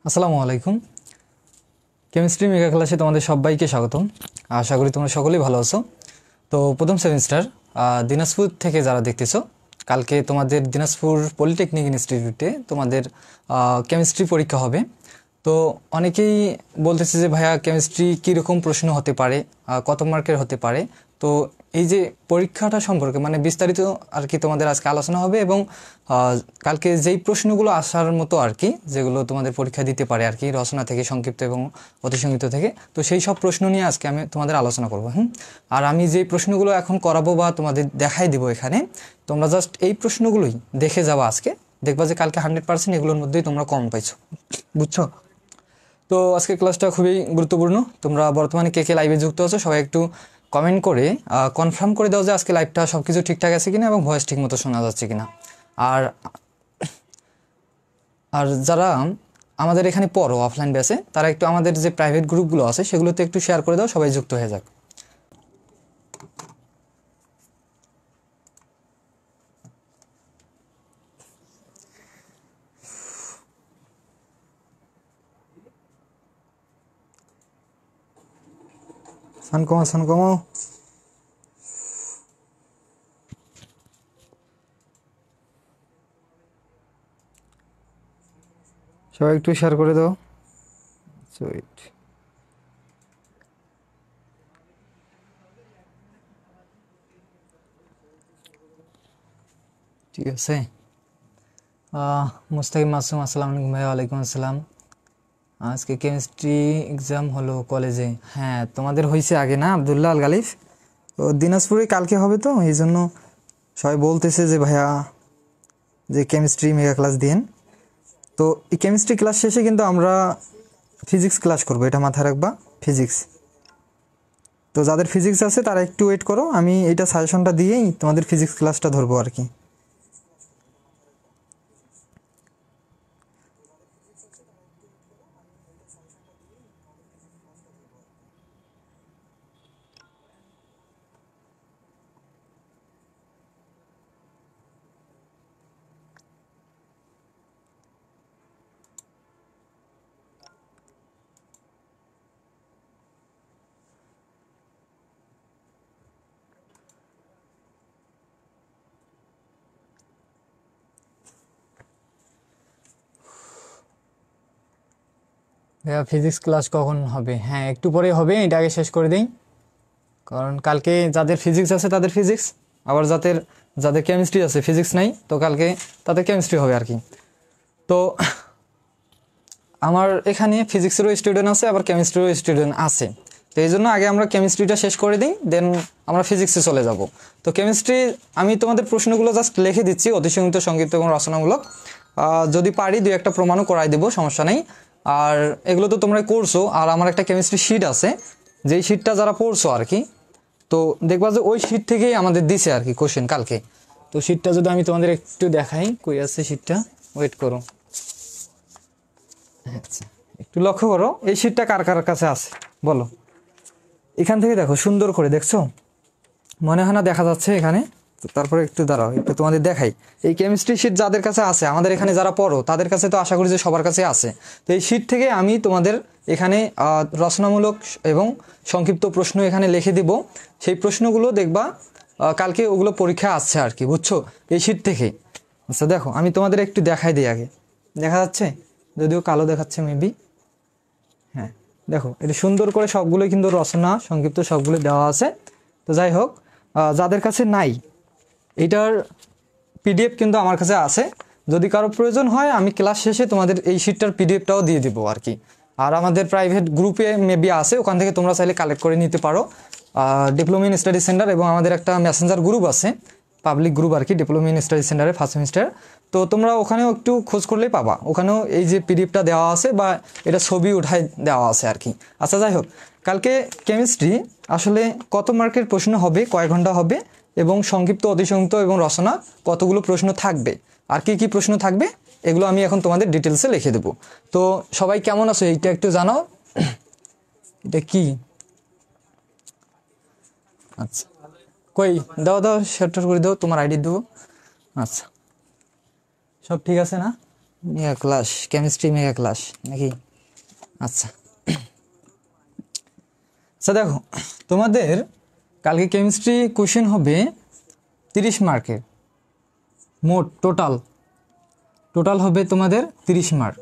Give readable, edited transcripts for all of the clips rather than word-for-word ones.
আসসালামু আলাইকুম। Chemistry mega ক্লাসে তোমাদের সবাইকে স্বাগতম। আশা করি তোমরা সকলেই ভালো আছো। তো প্রথম সেমিস্টার দিনাজপুর থেকে যারা দেখতেছো, কালকে তোমাদের দিনাজপুর পলিটেকনিক ইনস্টিটিউটে তোমাদের কেমিস্ট্রি পরীক্ষা হবে। তো অনেকেই বলতেছে যে ভাইয়া কেমিস্ট্রি কীরকম প্রশ্ন হতে পারে, কত মার্কের হতে পারে। তো এই যে পরীক্ষাটা সম্পর্কে মানে বিস্তারিত আর কি তোমাদের আজকে আলোচনা হবে, এবং কালকে যেই প্রশ্নগুলো আসার মতো আর কি, যেগুলো তোমাদের পরীক্ষা দিতে পারে আর কি, রচনা থেকে, সংক্ষিপ্ত এবং অতিসংক্ষিপ্ত থেকে, তো সেই সব প্রশ্ন নিয়ে আজকে আমি তোমাদের আলোচনা করবো। আর আমি যেই প্রশ্নগুলো এখন করাবো বা তোমাদের দেখাই দিব এখানে, তোমরা জাস্ট এই প্রশ্নগুলোই দেখে যাবো আজকে, দেখবা যে কালকে 100% এগুলোর মধ্যেই তোমরা কম পাইছো, বুঝছো? তো আজকে ক্লাসটা খুবই গুরুত্বপূর্ণ। তোমরা বর্তমানে কে কে লাইভে যুক্ত আছো সবাই একটু কমেন্ট করে কনফার্ম করে দাও যে আজকে লাইভটা সব কিছু ঠিকঠাক আছে কিনা এবং ভয়েস ঠিক মতো শোনা যাচ্ছে কিনা। আর আর যারা আমাদের এখানে পড়ো অফলাইন বেসে, তারা একটু আমাদের যে প্রাইভেট গ্রুপগুলো আছে সেগুলোতে একটু শেয়ার করে দাও, সবাই যুক্ত হয়ে যাক। সান কমা, সান কমাও। সবাই একটু শেয়ার করে দাও। সুইট। ঠিক আছে। মুস্তাকিম মাসুম, আসসালামু আলাইকুম ভাই। ওয়ালাইকুম আসসালাম। আজকে কেমিস্ট্রি এক্সাম হলো কলেজে? হ্যাঁ, তোমাদের হয়েছে আগে না আবদুল্লাহ আল গালিফ? তো দিনাজপুরে কালকে হবে, তো এই জন্য সবাই বলতেছে যে ভাইয়া যে কেমিস্ট্রি মেগা ক্লাস দিন। তো এই কেমিস্ট্রি ক্লাস শেষে কিন্তু আমরা ফিজিক্স ক্লাস করবো, এটা মাথায় রাখবা। ফিজিক্স, তো যাদের ফিজিক্স আছে তারা একটু ওয়েট করো, আমি এইটা সাজেশনটা দিয়েই তোমাদের ফিজিক্স ক্লাসটা ধরবো আর কি। ভাইয়া ফিজিক্স ক্লাস কখন হবে? হ্যাঁ, একটু পরে হবে, এটা আগে শেষ করে দিই। কারণ কালকে যাদের ফিজিক্স আছে তাদের ফিজিক্স, আবার যাদের কেমিস্ট্রি আছে ফিজিক্স নাই, তো কালকে তাদের কেমিস্ট্রি হবে আর কি। তো আমার এখানে ফিজিক্সেরও স্টুডেন্ট আছে, আবার কেমিস্ট্রিরও স্টুডেন্ট আছে। তো এই জন্য আগে আমরা কেমিস্ট্রিটা শেষ করে দিই, দেন আমরা ফিজিক্সে চলে যাব। তো কেমিস্ট্রি আমি তোমাদের প্রশ্নগুলো জাস্ট লিখে দিচ্ছি, অতিসংক্ষিপ্ত, সংক্ষিপ্ত এবং রচনামূলক। যদি পারি দুই একটা প্রমাণও করাই দেবো, সমস্যা নেই। আর এগুলো তো তোমরা করছো, আর আমার একটা কেমিস্ট্রি শিট আছে, যেই শিটটা যারা পড়ছো আর কি, তো দেখবা যে ওই শিট থেকেই আমাদের দিছে আর কি কোশ্চেন কালকে। তো শিটটা যদি আমি তোমাদের একটু দেখাই, কই আছে শিটটা, ওয়েট করো। আচ্ছা, একটু লক্ষ্য করো এই শিটটা কার কার কাছে আছে বলো। এখান থেকে দেখো, সুন্দর করে দেখছো, মনে হয় না দেখা যাচ্ছে এখানে? তো তারপরে একটু দাঁড়াও, একটু তোমাদের দেখাই। এই কেমিস্ট্রি শিট যাদের কাছে আছে, আমাদের এখানে যারা পড়ো তাদের কাছে তো আশা করি যে সবার কাছে আছে। তো এই শিট থেকে আমি তোমাদের এখানে রচনামূলক এবং সংক্ষিপ্ত প্রশ্ন এখানে লিখে দিব। সেই প্রশ্নগুলো দেখবা কালকে ওগুলো পরীক্ষা আসছে আর কি, বুঝছো, এই শিট থেকে। আচ্ছা দেখো, আমি তোমাদের একটু দেখাই দিই আগে। দেখা যাচ্ছে? যদিও কালো দেখাচ্ছে মেবি। হ্যাঁ, দেখো এটা সুন্দর করে সবগুলোই কিন্তু রচনা সংক্ষিপ্ত সবগুলো দেওয়া আছে। তো যাই হোক, যাদের কাছে নাই, এটার পিডিএফ কিন্তু আমার কাছে আছে। যদি কারো প্রয়োজন হয় আমি ক্লাস শেষে তোমাদের এই শিটটার পিডিএফটাও দিয়ে দিব আর কি। আর আমাদের প্রাইভেট গ্রুপে মেবি আছে, ওখান থেকে তোমরা চাইলে কালেক্ট করে নিতে পারো। ডিপ্লোমা ইন স্টাডি সেন্টার, এবং আমাদের একটা মেসেঞ্জার গ্রুপ আছে, পাবলিক গ্রুপ আর কি, ডিপ্লোমা ইন স্টাডি সেন্টারে ফার্স্ট সেমিস্টার। তো তোমরা ওখানেও একটু খোঁজ করলেই পাবা, ওখানেও এই যে পিডিএফটা দেওয়া আছে বা এটা ছবি উঠাই দেওয়া আছে আর কি। আচ্ছা যাই হোক, কালকে কেমিস্ট্রি আসলে কত মার্কের প্রশ্ন হবে, কয় ঘন্টা হবে, এবং সংক্ষিপ্ত, অতিসংক্ষিপ্ত এবং রচনা কতগুলো প্রশ্ন থাকবে, আর কি কি প্রশ্ন থাকবে, এগুলো আমি এখন তোমাদের ডিটেলসে লিখে দেবো। তো সবাই কেমন আছো এইটা একটু জানাও। এটা কি? আচ্ছা, কই দাও দাও, শেয়ার করে দাও, তোমার আইডি দেবো। আচ্ছা, সব ঠিক আছে না? Mega class, chemistry mega class নাকি? আচ্ছা আচ্ছা দেখো, তোমাদের কালকে কেমিস্ট্রি কোশ্চেন হবে 30 মার্কের, মোট টোটাল হবে তোমাদের 30 মার্ক।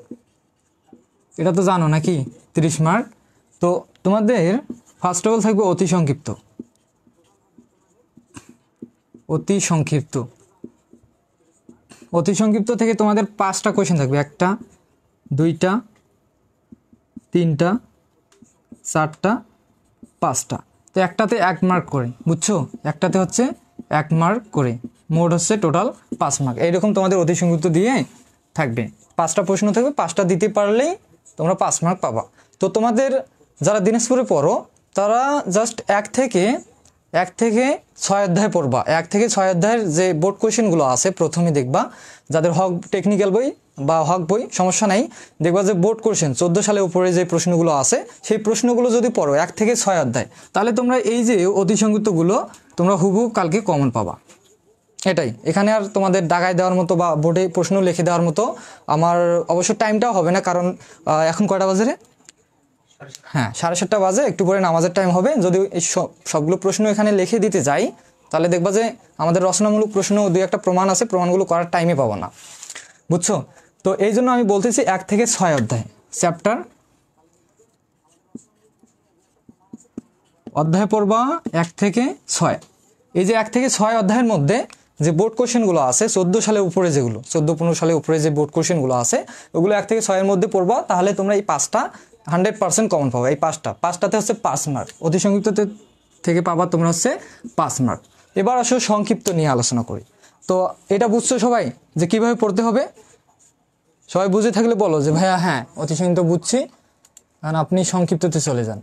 এটা তো জানো নাকি, 30 মার্ক। তো তোমাদের ফার্স্ট অফ অল থাকবে অতি সংক্ষিপ্ত। অতি সংক্ষিপ্ত থেকে তোমাদের 5টা কোশ্চেন থাকবে, 1টা 2টা 3টা 4টা 5টা। তো একটাতে 1 মার্ক করে, বুঝছো? একটাতে হচ্ছে 1 মার্ক করে, মোট হচ্ছে টোটাল 5 মার্ক। এইরকম তোমাদের অতি সংক্ষিপ্ত দিয়ে থাকবে, 5টা প্রশ্ন থাকবে, 5টা দিতে পারলেই তোমরা 5 মার্ক পাবা। তো তোমাদের যারা দিনাজপুরে পড়ো তারা জাস্ট 1 থেকে 6 অধ্যায় পড়বা। 1 থেকে 6 অধ্যায়ের যে বোর্ড কোয়েশ্চেনগুলো আছে প্রথমে দেখবা, যাদের হক টেকনিক্যাল বই বা হক বই সমস্যা নাই, দেখবা যে বোর্ড কোয়েশ্চেন 14 সালের উপরে যে প্রশ্নগুলো আছে সেই প্রশ্নগুলো যদি পড়ো 1 থেকে 6 অধ্যায়, তাহলে তোমরা এই যে অতি সংক্ষিপ্তগুলো তোমরা হুবহু কালকে কমন পাবা। এটাই, এখানে আর তোমাদের দাগায় দেওয়ার মতো বা বোর্ডে প্রশ্ন লিখে দেওয়ার মতো আমার অবশ্য টাইমটাও হবে না, কারণ এখন কয়টা বাজে রে? হ্যাঁ 7:30 বাজে, একটু পরে নামাজের টাইম হবে। যদি এই সবগুলো প্রশ্ন এখানে লিখে দিতে যাই তাহলে দেখবা যে আমাদের রচনামূলক প্রশ্ন 2-1টা প্রমাণ আছে, প্রমাণগুলো করার টাইমে পাবো না, বুঝছো? তো এই জন্য আমি বলতেছি 1 থেকে 6 অধ্যায় চ্যাপ্টার অধ্যায় পড়বা 1 থেকে 6। এই যে 1 থেকে 6 অধ্যায়ের মধ্যে যে বোর্ড কোশ্চেনগুলো আছে 14 সালের উপরে, যেগুলো 14-15 সালের উপরে যে বোর্ড কোশ্চেনগুলো আছে ওগুলো 1 থেকে 6 এর মধ্যে পড়বা, তাহলে তোমরা এই 5টা 100% কমন পাবে। এই 5টাতে হচ্ছে 5 মার্ক, অতি সংক্ষিপ্ত থেকে পাবা তোমরা হচ্ছে 5 মার্ক। এবার আসো সংক্ষিপ্ত নিয়ে আলোচনা করি। তো এটা বুঝছো সবাই যে কিভাবে পড়তে হবে? সবাই বুঝে থাকলে বলো যে ভাইয়া হ্যাঁ অতি সংক্ষিপ্ত বুঝছি, কারণ আপনি সংক্ষিপ্ততে চলে যান।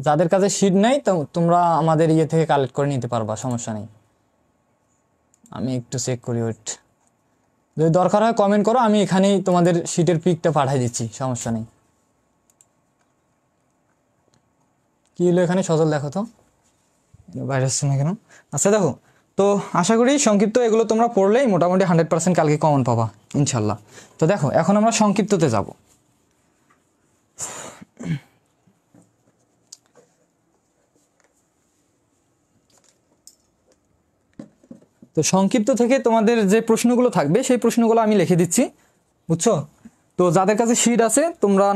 যাদের কাছে শিট নাই তো তোমরা আমাদের ইয়ে থেকে কালেক্ট করে নিতে পারবা, সমস্যা নেই। আমি একটু চেক করি, ওয়েট, যদি দরকার হয় কমেন্ট করো, আমি এখানেই তোমাদের শিটের পিকটা পাঠিয়ে দিচ্ছি, সমস্যা নেই। কি হলো এখানে সজল, দেখো তো বাইরে আসছে না কেন? আচ্ছা দেখো, তো আশা করি সংক্ষিপ্ত এগুলো তোমরা পড়লেই মোটামুটি 100% কালকে কমন পাবা ইনশাল্লাহ। তো দেখো এখন আমরা সংক্ষিপ্ততে যাব। তো সংক্ষিপ্ত থেকে তোমাদের যে প্রশ্নগুলো থাকবে সেই প্রশ্নগুলো আমি লিখে দিচ্ছি, বুঝছো? তো যাদের কাছে শিট আছে তোমরা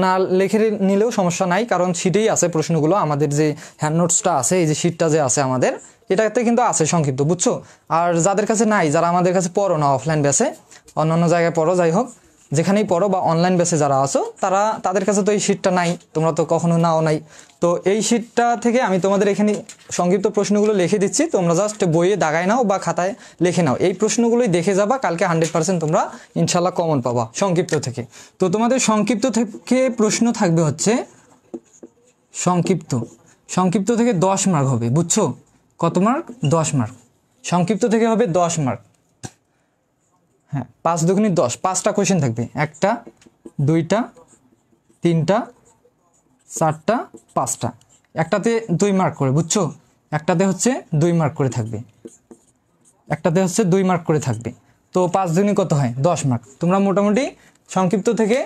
না লিখে নিলেও সমস্যা নাই, কারণ শিটেই আছে প্রশ্নগুলো। আমাদের যে হ্যান্ড নোটসটা আছে, এই যে শিটটা যে আছে আমাদের, এটাতে কিন্তু আছে সংক্ষিপ্ত, বুঝছো? আর যাদের কাছে নাই, যারা আমাদের কাছে পড়ো না অফলাইন বেসে, অন্যান্য জায়গায় পড়ো, যাই হোক যেখানেই পড়ো বা অনলাইন বেসে যারা আছো তাদের কাছে তো এই শিটটা নাই, তোমরা তো কখনো নাও নাই। তো এই শিটটা থেকে আমি তোমাদের এখানে সংক্ষিপ্ত প্রশ্নগুলো লিখে দিচ্ছি, তোমরা জাস্ট বইয়ে দাগায় নাও বা খাতায় লিখে নাও, এই প্রশ্নগুলোই দেখে যাবা, কালকে 100% তোমরা ইনশাল্লাহ কমন পাবা সংক্ষিপ্ত থেকে। তো তোমাদের সংক্ষিপ্ত থেকে প্রশ্ন থাকবে হচ্ছে সংক্ষিপ্ত থেকে 10 মার্ক হবে, বুঝছো? কত মার্ক? 10 মার্ক। সংক্ষিপ্ত থেকে হবে 10 মার্ক। হ্যাঁ 5 দুগুণে 10, 5টা কোয়েশ্চেন থাকবে, 1টা 2টা 3টা 4টা 5টা, একটাতে 2 মার্ক করে, বুঝছো? একটাতে হচ্ছে 2 মার্ক করে থাকবে, একটাতে হচ্ছে 2 মার্ক করে থাকবে। তো 5 দুগুণে কত হয়? 10 মার্ক। তোমরা মোটামুটি সংক্ষিপ্ত থেকে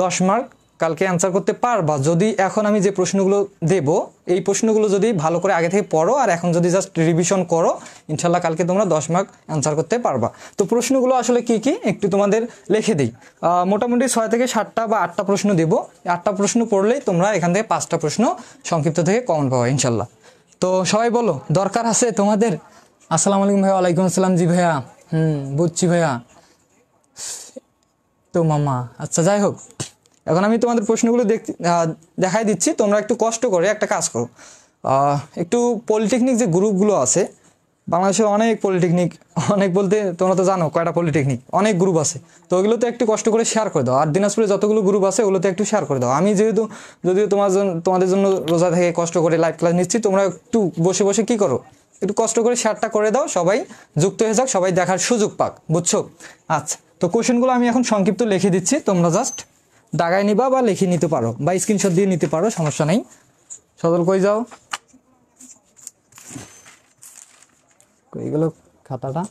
10 মার্ক কালকে অ্যান্সার করতে পারবা, যদি এখন আমি যে প্রশ্নগুলো দেব এই প্রশ্নগুলো যদি ভালো করে আগে থেকে পড়ো আর এখন যদি জাস্ট রিভিশন করো, ইনশাল্লাহ কালকে তোমরা 10 মার্ক অ্যান্সার করতে পারবা। তো প্রশ্নগুলো আসলে কি কি একটু তোমাদের লিখে দিই। মোটামুটি 6 থেকে 7টা বা 8টা প্রশ্ন দেবো, 8টা প্রশ্ন পড়লেই তোমরা এখান থেকে 5টা প্রশ্ন সংক্ষিপ্ত থেকে কমন পাবা ইনশাল্লাহ। তো সবাই বলো দরকার আছে তোমাদের? আসসালামু আলাইকুম ভাইয়া। ওয়ালাইকুম আসসালাম। জি ভাইয়া, বুঝছি ভাইয়া। তো মামা আচ্ছা যাই হোক, এখন আমি তোমাদের প্রশ্নগুলো দেখাই দিচ্ছি, তোমরা একটু কষ্ট করে একটা কাজ করো, একটু পলিটেকনিক যে গ্রুপগুলো আছে বাংলাদেশে, অনেক বলতে তোমরা তো জানো কয়টা পলিটেকনিক, অনেক গ্রুপ আছে, তো ওইগুলোতে একটু কষ্ট করে শেয়ার করে দাও। আর দিনাজপুরে যতগুলো গ্রুপ আছে ওগুলোতে একটু শেয়ার করে দাও। আমি যেহেতু যদিও তোমাদের জন্য রোজা থেকে কষ্ট করে লাইভ ক্লাস নিচ্ছি, তোমরা একটু বসে বসে কি করো, একটু কষ্ট করে শেয়ারটা করে দাও, সবাই যুক্ত হয়ে যাক, সবাই দেখার সুযোগ পাক, বুঝছো? আচ্ছা, তো কোশ্চেনগুলো আমি এখন সংক্ষিপ্ত লিখে দিচ্ছি, তোমরা জাস্ট দাগায় নিবা বা লিখে নিতে পারো বা স্ক্রিনশট দিয়ে নিতে পারো, সমস্যা নেই। সদল কই যাও, কই গেল খাতাটা?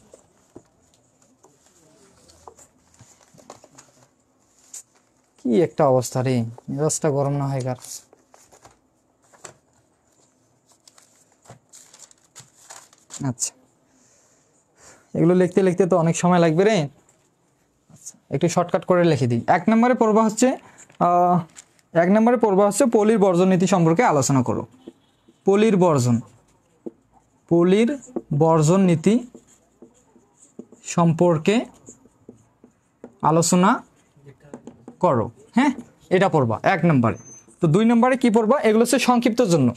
একটা অবস্থা রে, মেজাজটা গরম না হয় কার। আচ্ছা, এগুলো লিখতে লিখতে তো অনেক সময় লাগবে রে। আচ্ছা, একটু শর্টকাট করে লিখে দিই। 1 নম্বরে পড়বা হচ্ছে 1 নম্বরে পড়বা হচ্ছে পলির বর্জন নীতি সম্পর্কে আলোচনা করো। পলির বর্জন নীতি সম্পর্কে আলোচনা করো। হ্যাঁ, এটা পড়বা 1 নম্বরে। তো 2 নম্বরে কি পড়বা, এগুলো হচ্ছে সংক্ষিপ্তর জন্য।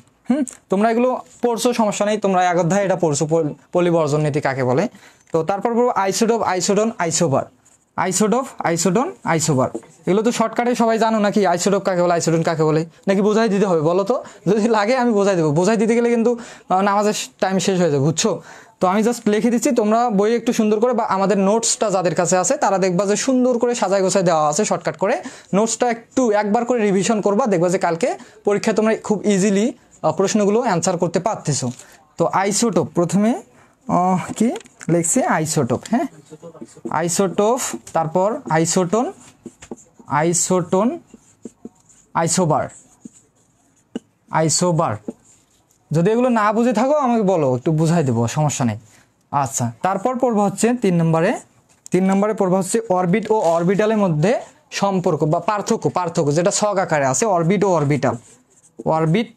তোমরা এগুলো পড়ছো, সমস্যা নেই, তোমরা এক অধ্যায় এটা পড়ছো, পলিবর্জন নীতি কাকে বলে। তো তারপর পড়বো isotope, isotone, isobar. Isotope, isotone, isobar, এগুলো তো শর্টকাটে সবাই জানো নাকি, আইসোটোপ কাকে বলে, আইসোটন কাকে বলে, নাকি বোঝাই দিতে হবে বলো তো? যদি লাগে আমি বোঝাই দেবো, বোঝাই দিতে গেলে কিন্তু নামাজের টাইম শেষ হয়ে যাবে, বুঝছো? তো আমি জাস্ট লিখে দিচ্ছি, তোমরা বই একটু সুন্দর করে, বা আমাদের নোটসটা যাদের কাছে আছে তারা দেখবা যে সুন্দর করে সাজায় গোছায় দেওয়া আছে শর্টকাট করে। নোটসটা একটু একবার করে রিভিশন করবা, দেখবা যে কালকে পরীক্ষায় তোমরা খুব ইজিলি প্রশ্নগুলো অ্যান্সার করতে পারতেছো। তো আইসোটোপ প্রথমে কি লিখছি, আইসোটোপ। হ্যাঁ, আইসোটোপ, তারপর আইসোটন, আইসোটন, আইসোবার, আইসোবার। যদি এগুলো না বুঝে থাকো আমাকে বলো, একটু বুঝাই দেবো, সমস্যা নেই। আচ্ছা, তারপর পড়বা হচ্ছে 3 নম্বরে পড়বা হচ্ছে অরবিট ও অরবিটালের মধ্যে সম্পর্ক বা পার্থক্য যেটা ছক আকারে আছে, অরবিট ও অরবিটাল। অরবিট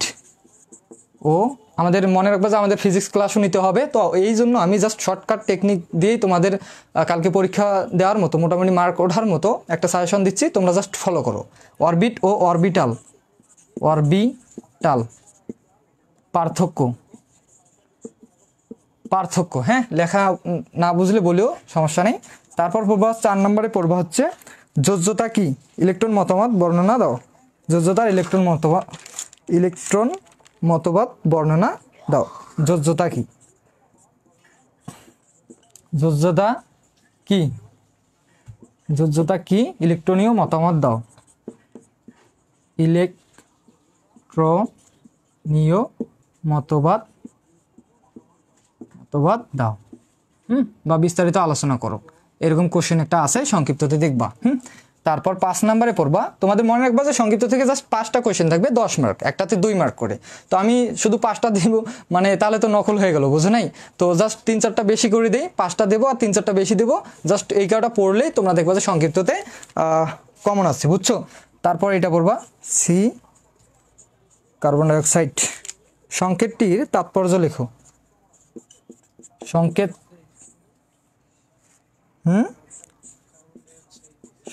ও, আমাদের মনে রাখবা যে আমাদের ফিজিক্স ক্লাসও নিতে হবে, তো এই জন্য আমি জাস্ট শর্টকাট টেকনিক দিয়েই তোমাদের কালকে পরীক্ষা দেওয়ার মতো, মোটামুটি মার্ক ওঠার মতো একটা সাজেশন দিচ্ছি, তোমরা জাস্ট ফলো করো। অরবিট ও অরবিটাল, অরবিটাল, পার্থক্য। হ্যাঁ, লেখা না বুঝলে বলেও সমস্যা নেই। তারপর পড়বা 4 নম্বরে পড়বা হচ্ছে যোজ্যতা কি, ইলেকট্রন মতবাদ বর্ণনা দাও। যোজ্যতার ইলেকট্রন মতবাদ বর্ণনা দাও। যোজ্যতা কি, যোজ্যতা কি, যোজ্যতা কি, ইলেকট্রনীয় মতামত দাও। ইলেকট্রনীয় মতবাদ দাও। বা বিস্তারিত আলোচনা করো, এরকম কোশ্চেন একটা আছে, সংক্ষিপ্ততে দেখবা। তারপর 5 নম্বরে পড়বা, তোমাদের মনে রাখবা যে সংক্ষিপ্ত থেকে জাস্ট 5টা কোশ্চেন থাকবে, 10 মার্ক, একটাতে 2 মার্ক করে। তো আমি শুধু 5টা দিব, মানে তাহলে তো নকল হয়ে গেল, বুঝো নাই? তো জাস্ট 3-4টা বেশি করে দিই, 5টা দেবো আর 3-4টা বেশি দেবো, জাস্ট এই কাটা পড়লেই তোমরা দেখবা যে সংক্ষিপ্ততে কমন আসছে, বুঝছো? তারপর এটা পড়বা সি, কার্বন ডাইঅক্সাইড। সংকেতটির তাৎপর্য লেখো।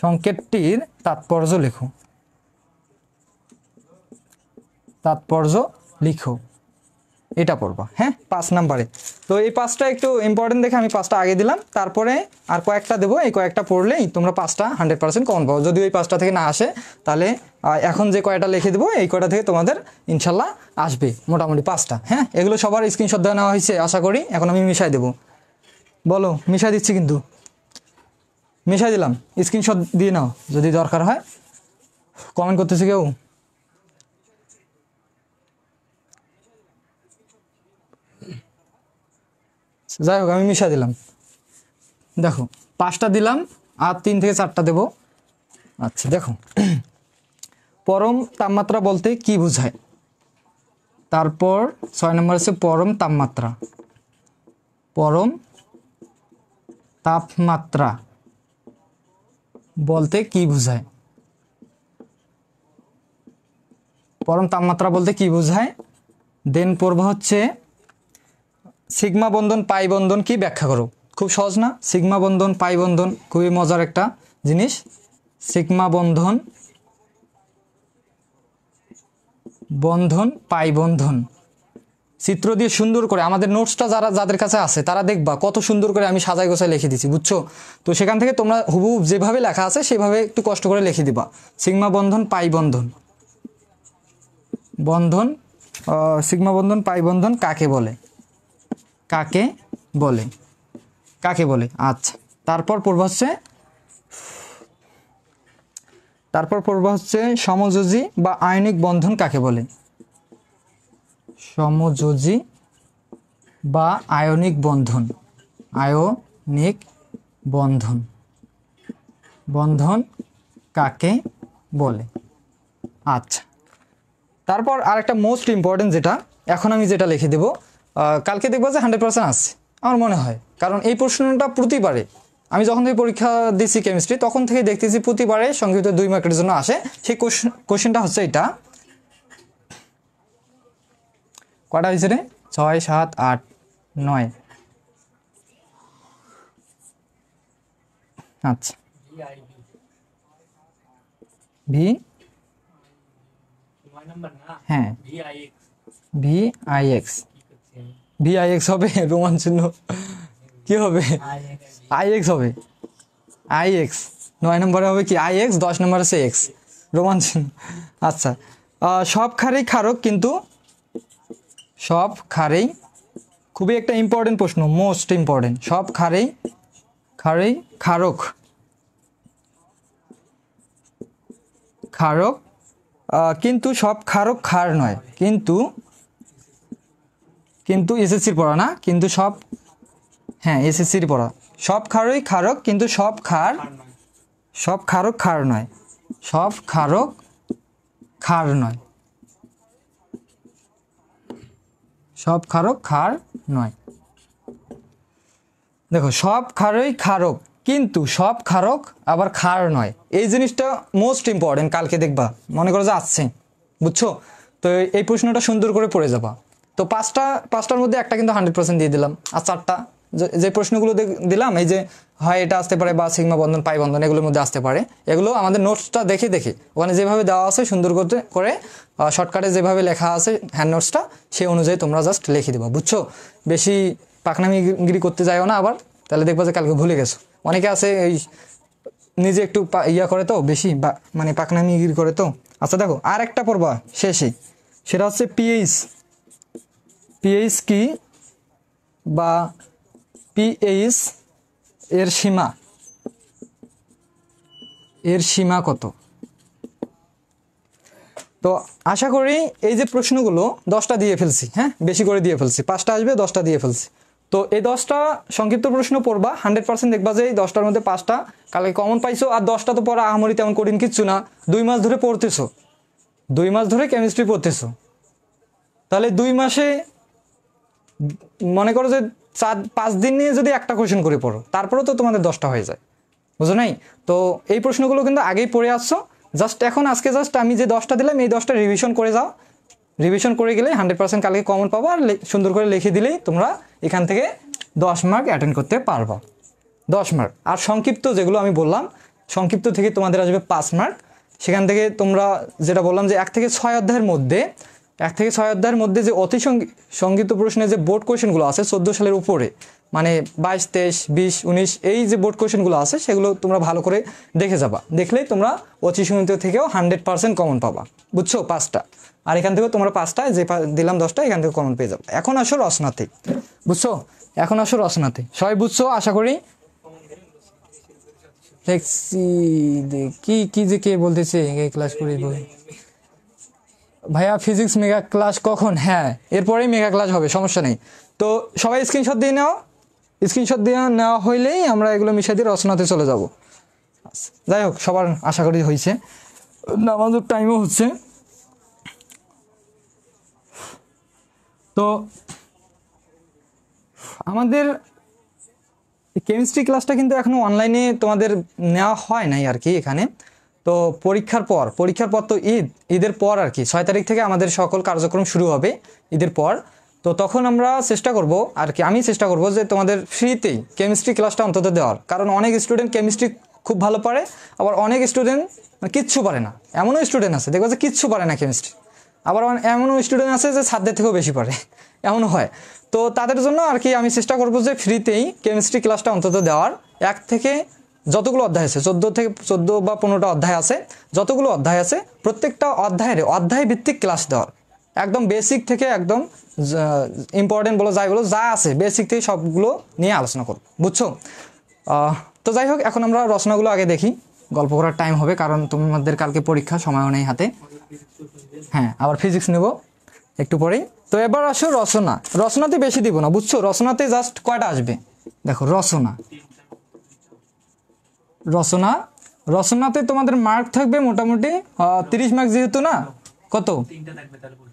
সংকেতটির তাৎপর্য লেখো, তাৎপর্য লিখো, এটা পড়বা। হ্যাঁ, 5 নম্বরে। তো এই 5টা একটু ইম্পর্টেন্ট দেখে আমি 5টা আগে দিলাম, তারপরে আর কয়েকটা দেবো, এই কয়েকটা পড়লেই তোমরা 5টা 100% কমন পাবো। যদি এই 5টা থেকে না আসে, তাহলে এখন যে কয়টা লিখে দেবো এই কয়টা থেকে তোমাদের ইনশাল্লাহ আসবে মোটামুটি 5টা। হ্যাঁ, এগুলো সবার স্ক্রিনশট দেওয়া নেওয়া হয়েছে আশা করি। এখন আমি মিশাই দেবো, বলো, মিশাই দিচ্ছি, কিন্তু মিশাই দিলাম, স্ক্রিনশট দিয়ে নাও যদি দরকার হয়। কমেন্ট করতেছে কেউ? যাই হোক, আমি মিশা দিলাম, দেখো 5টা দিলাম আর 3 থেকে 4টা দেবো। আচ্ছা, দেখো পরম তাপমাত্রা বলতে কি বোঝায়। তারপর 6 নম্বর আছে পরম তাপমাত্রা। পরম তাপমাত্রা বলতে কি বোঝায়, পরম তাপমাত্রা বলতে কি বোঝায়। দেন পড়ব হচ্ছে সিগমা বন্ধন পাই বন্ধন কি, ব্যাখ্যা করো। খুব সহজ না? সিগমা বন্ধন পাই বন্ধন খুবই মজার একটা জিনিস। সিগমা বন্ধন পাই বন্ধন চিত্র দিয়ে সুন্দর করে, আমাদের নোটসটা যাদের কাছে আছে তারা দেখবা কত সুন্দর করে আমি সাজাই গোছায় লিখে দিচ্ছি, বুঝছো? তো সেখান থেকে তোমরা হুবহু যেভাবে লেখা আছে সেভাবে একটু কষ্ট করে লিখে দিবা। সিগমা বন্ধন পাই বন্ধন, সিগমা বন্ধন পাই বন্ধন কাকে বলে, কাকে বলে। আচ্ছা, তারপর পড়ব হচ্ছে সমযোজী বা আয়নিক বন্ধন কাকে বলে। সমযোজী বা আয়নিক বন্ধন, বন্ধন কাকে বলে। আচ্ছা, তারপর আরেকটা মোস্ট ইম্পর্টেন্ট যেটা এখন আমি যেটা লিখে দেবো, কালকে দেখবো যে 100% আসছে আমার মনে হয়, কারণ এই প্রশ্নটা প্রতিবারে আমি যখন থেকে পরীক্ষা দিচ্ছি কেমিস্ট্রি তখন থেকে দেখতেছি প্রতিবারে সংক্ষিপ্ত 2 মার্কের জন্য আসে। সেই কোশ্চেনটা হচ্ছে এটা, কটা হয়েছে রে? 6 7 8 9। আচ্ছা, ভি, হ্যাঁ VIX, VIX হবে রোমান চিহ্ন, কি হবে? IX হবে, IX 9 নম্বরে হবে কি IX, 10 নম্বরে হচ্ছে X, রোমান চিহ্ন। আচ্ছা, সব ক্ষারেই ক্ষারক, কিন্তু সব ক্ষারেই, খুবই একটা ইম্পর্টেন্ট প্রশ্ন, মোস্ট ইম্পর্টেন্ট, সব ক্ষারেই ক্ষারক, ক্ষারক, কিন্তু সব ক্ষারক ক্ষার নয়, কিন্তু এসএসসির পড়া না, কিন্তু সব, হ্যাঁ এসএসসির পড়া, সব ক্ষারই ক্ষারক কিন্তু সব ক্ষারক ক্ষার নয়, সব ক্ষারক ক্ষার নয়, সব ক্ষারক ক্ষার নয়। দেখো, সব ক্ষারই ক্ষারক কিন্তু সব ক্ষারক আবার ক্ষার নয়, এই জিনিসটা মোস্ট ইম্পর্টেন্ট, কালকে দেখবা, মনে করো যে আসছে, বুঝছো? তো এই প্রশ্নটা সুন্দর করে পড়ে যাবা। তো পাঁচটার মধ্যে একটা কিন্তু 100% দিয়ে দিলাম, আর 4টা যে প্রশ্নগুলো দিলাম, এই যে হয় এটা আসতে পারে বা সিগমা বন্ধন পাই বন্ধন এগুলোর মধ্যে আসতে পারে, এগুলো আমাদের নোটসটা দেখে ওখানে যেভাবে দেওয়া আছে সুন্দর করে শর্টকাটে যেভাবে লেখা আছে হ্যান্ড নোটসটা, সেই অনুযায়ী তোমরা জাস্ট লিখে দেবা, বুঝছো? বেশি পাকনামিগিরি করতে যাইও না আবার, তাহলে দেখবা যে কালকে ভুলে গেছো। অনেকে আছে এই নিজে একটু ইয়া করে তো, বেশি মানে পাকনামিগিরি করে তো। আচ্ছা দেখো, আর একটা পড়বা শেষে, সেটা হচ্ছে পিএইচ কি, বা পিএইচ এর সীমা কত? তো আশা করি এই যে প্রশ্নগুলো 10টা দিয়ে ফেলছি, হ্যাঁ বেশি করে দিয়ে ফেলছি, 5টা আসবে 10টা দিয়ে ফেলছি। তো এই 10টা সংক্ষিপ্ত প্রশ্ন পড়বা, 100% দেখবা যে এই 10টার মধ্যে 5টা কালকে কমন পাইছো, আর 10টা তো পড়া আহামরি তেমন কঠিন কিচ্ছু না, 2 মাস ধরে পড়তেছো, 2 মাস ধরে কেমিস্ট্রি পড়তেছো, তাহলে 2 মাসে মনে করো যে 4-5 দিন নিয়ে যদি একটা কোশ্চেন করে পড়ো, তারপরেও তো তোমাদের 10টা হয়ে যায়, বুঝো নাই? তো এই প্রশ্নগুলো কিন্তু আগেই পড়ে আসছো, জাস্ট এখন আজকে জাস্ট আমি যে 10টা দিলাম এই 10টা রিভিশন করে যাও, রিভিশন করে গেলে 100% কালকে কমন পাবো, আর সুন্দর করে লিখে দিলেই তোমরা এখান থেকে 10 মার্ক অ্যাটেন্ড করতে পারবা, 10 মার্ক। আর সংক্ষিপ্ত যেগুলো আমি বললাম, সংক্ষিপ্ত থেকে তোমাদের আসবে 5 মার্ক, সেখান থেকে তোমরা যেটা বললাম যে 1 থেকে 6 অধ্যায়ের মধ্যে যে অতি সংক্ষিপ্ত প্রশ্নে যে বোর্ড কোয়েশ্চেনগুলো আছে 14 সালের উপরে, মানে 22, 23, 20, 19 এই যে বোর্ড কোয়েশ্চেনগুলো আছে সেগুলো তোমরা ভালো করে দেখে যাবা, দেখলেই তোমরা অতি সংক্ষিপ্ত থেকেও 100% কমন পাবা, বুঝছো? 5টা, আর এখান থেকেও তোমরা 5টা যে দিলাম 10টা এখান থেকে কমন পেয়ে যাবে। এখন আসো রচনাতে, বুঝছো? এখন আসো রচনাতে, সবাই বুঝছো আশা করি? দেখছি কি যে কে বলতেছে ক্লাস করি ভাইয়া, ফিজিক্স মেগা ক্লাস কখন? হ্যাঁ এরপরেই মেগা ক্লাস হবে, সমস্যা নেই। তো সবাই স্ক্রিনশট দিয়ে নাও, স্ক্রিনশট দিয়ে নেওয়া হইলেই আমরা এগুলো মিশিয়ে দিয়ে রচনাতে চলে যাব। যাই হোক, সবার আশা করি হয়েছে, আমাদের টাইমও হচ্ছে। তো আমাদের কেমিস্ট্রি ক্লাসটা কিন্তু এখনো অনলাইনে তোমাদের নেওয়া হয় নাই আর কি এখানে। তো পরীক্ষার পর তো ঈদের পর আর কি 6 তারিখ থেকে আমাদের সকল কার্যক্রম শুরু হবে ঈদের পর। তো তখন আমরা চেষ্টা করব আর কি, আমি চেষ্টা করব যে তোমাদের ফ্রিতেই কেমিস্ট্রি ক্লাসটা অন্তত দেওয়ার, কারণ অনেক স্টুডেন্ট কেমিস্ট্রি খুব ভালো পারে, আবার অনেক স্টুডেন্ট কিচ্ছু পারে না, এমনও স্টুডেন্ট আছে দেখবো যে কিচ্ছু পারে না কেমিস্ট্রি, আবার এমনও স্টুডেন্ট আছে যে ছাত্রদের থেকেও বেশি পারে, এমনও হয়। তো তাদের জন্য আর কি আমি চেষ্টা করবো যে ফ্রিতেই কেমিস্ট্রি ক্লাসটা অন্তত দেওয়ার। 1 থেকে যতগুলো অধ্যায় আছে, 14 বা 15টা অধ্যায় আছে, যতগুলো অধ্যায় আছে প্রত্যেকটা অধ্যায় ভিত্তিক ক্লাস দেওয়ার, একদম বেসিক থেকে একদম ইম্পর্টেন্ট বলো যাই বলো যা আছে বেসিক থেকে সবগুলো নিয়ে আলোচনা করব, বুঝছো? তো যাই হোক, এখন আমরা রচনাগুলো আগে দেখি, গল্প করার টাইম হবে কারণ তোমাদের কালকে পরীক্ষা, সময়ও নেই হাতে। হ্যাঁ, আবার ফিজিক্স নেব একটু পরেই। তো এবার আসো রচনাতে বেশি দিব না, বুঝছো? রচনাতে জাস্ট কয়টা আসবে দেখো, রচনা রচনাতে তোমাদের মার্ক থাকবে মোটামুটি 30 মার্ক, যেহেতু না কত,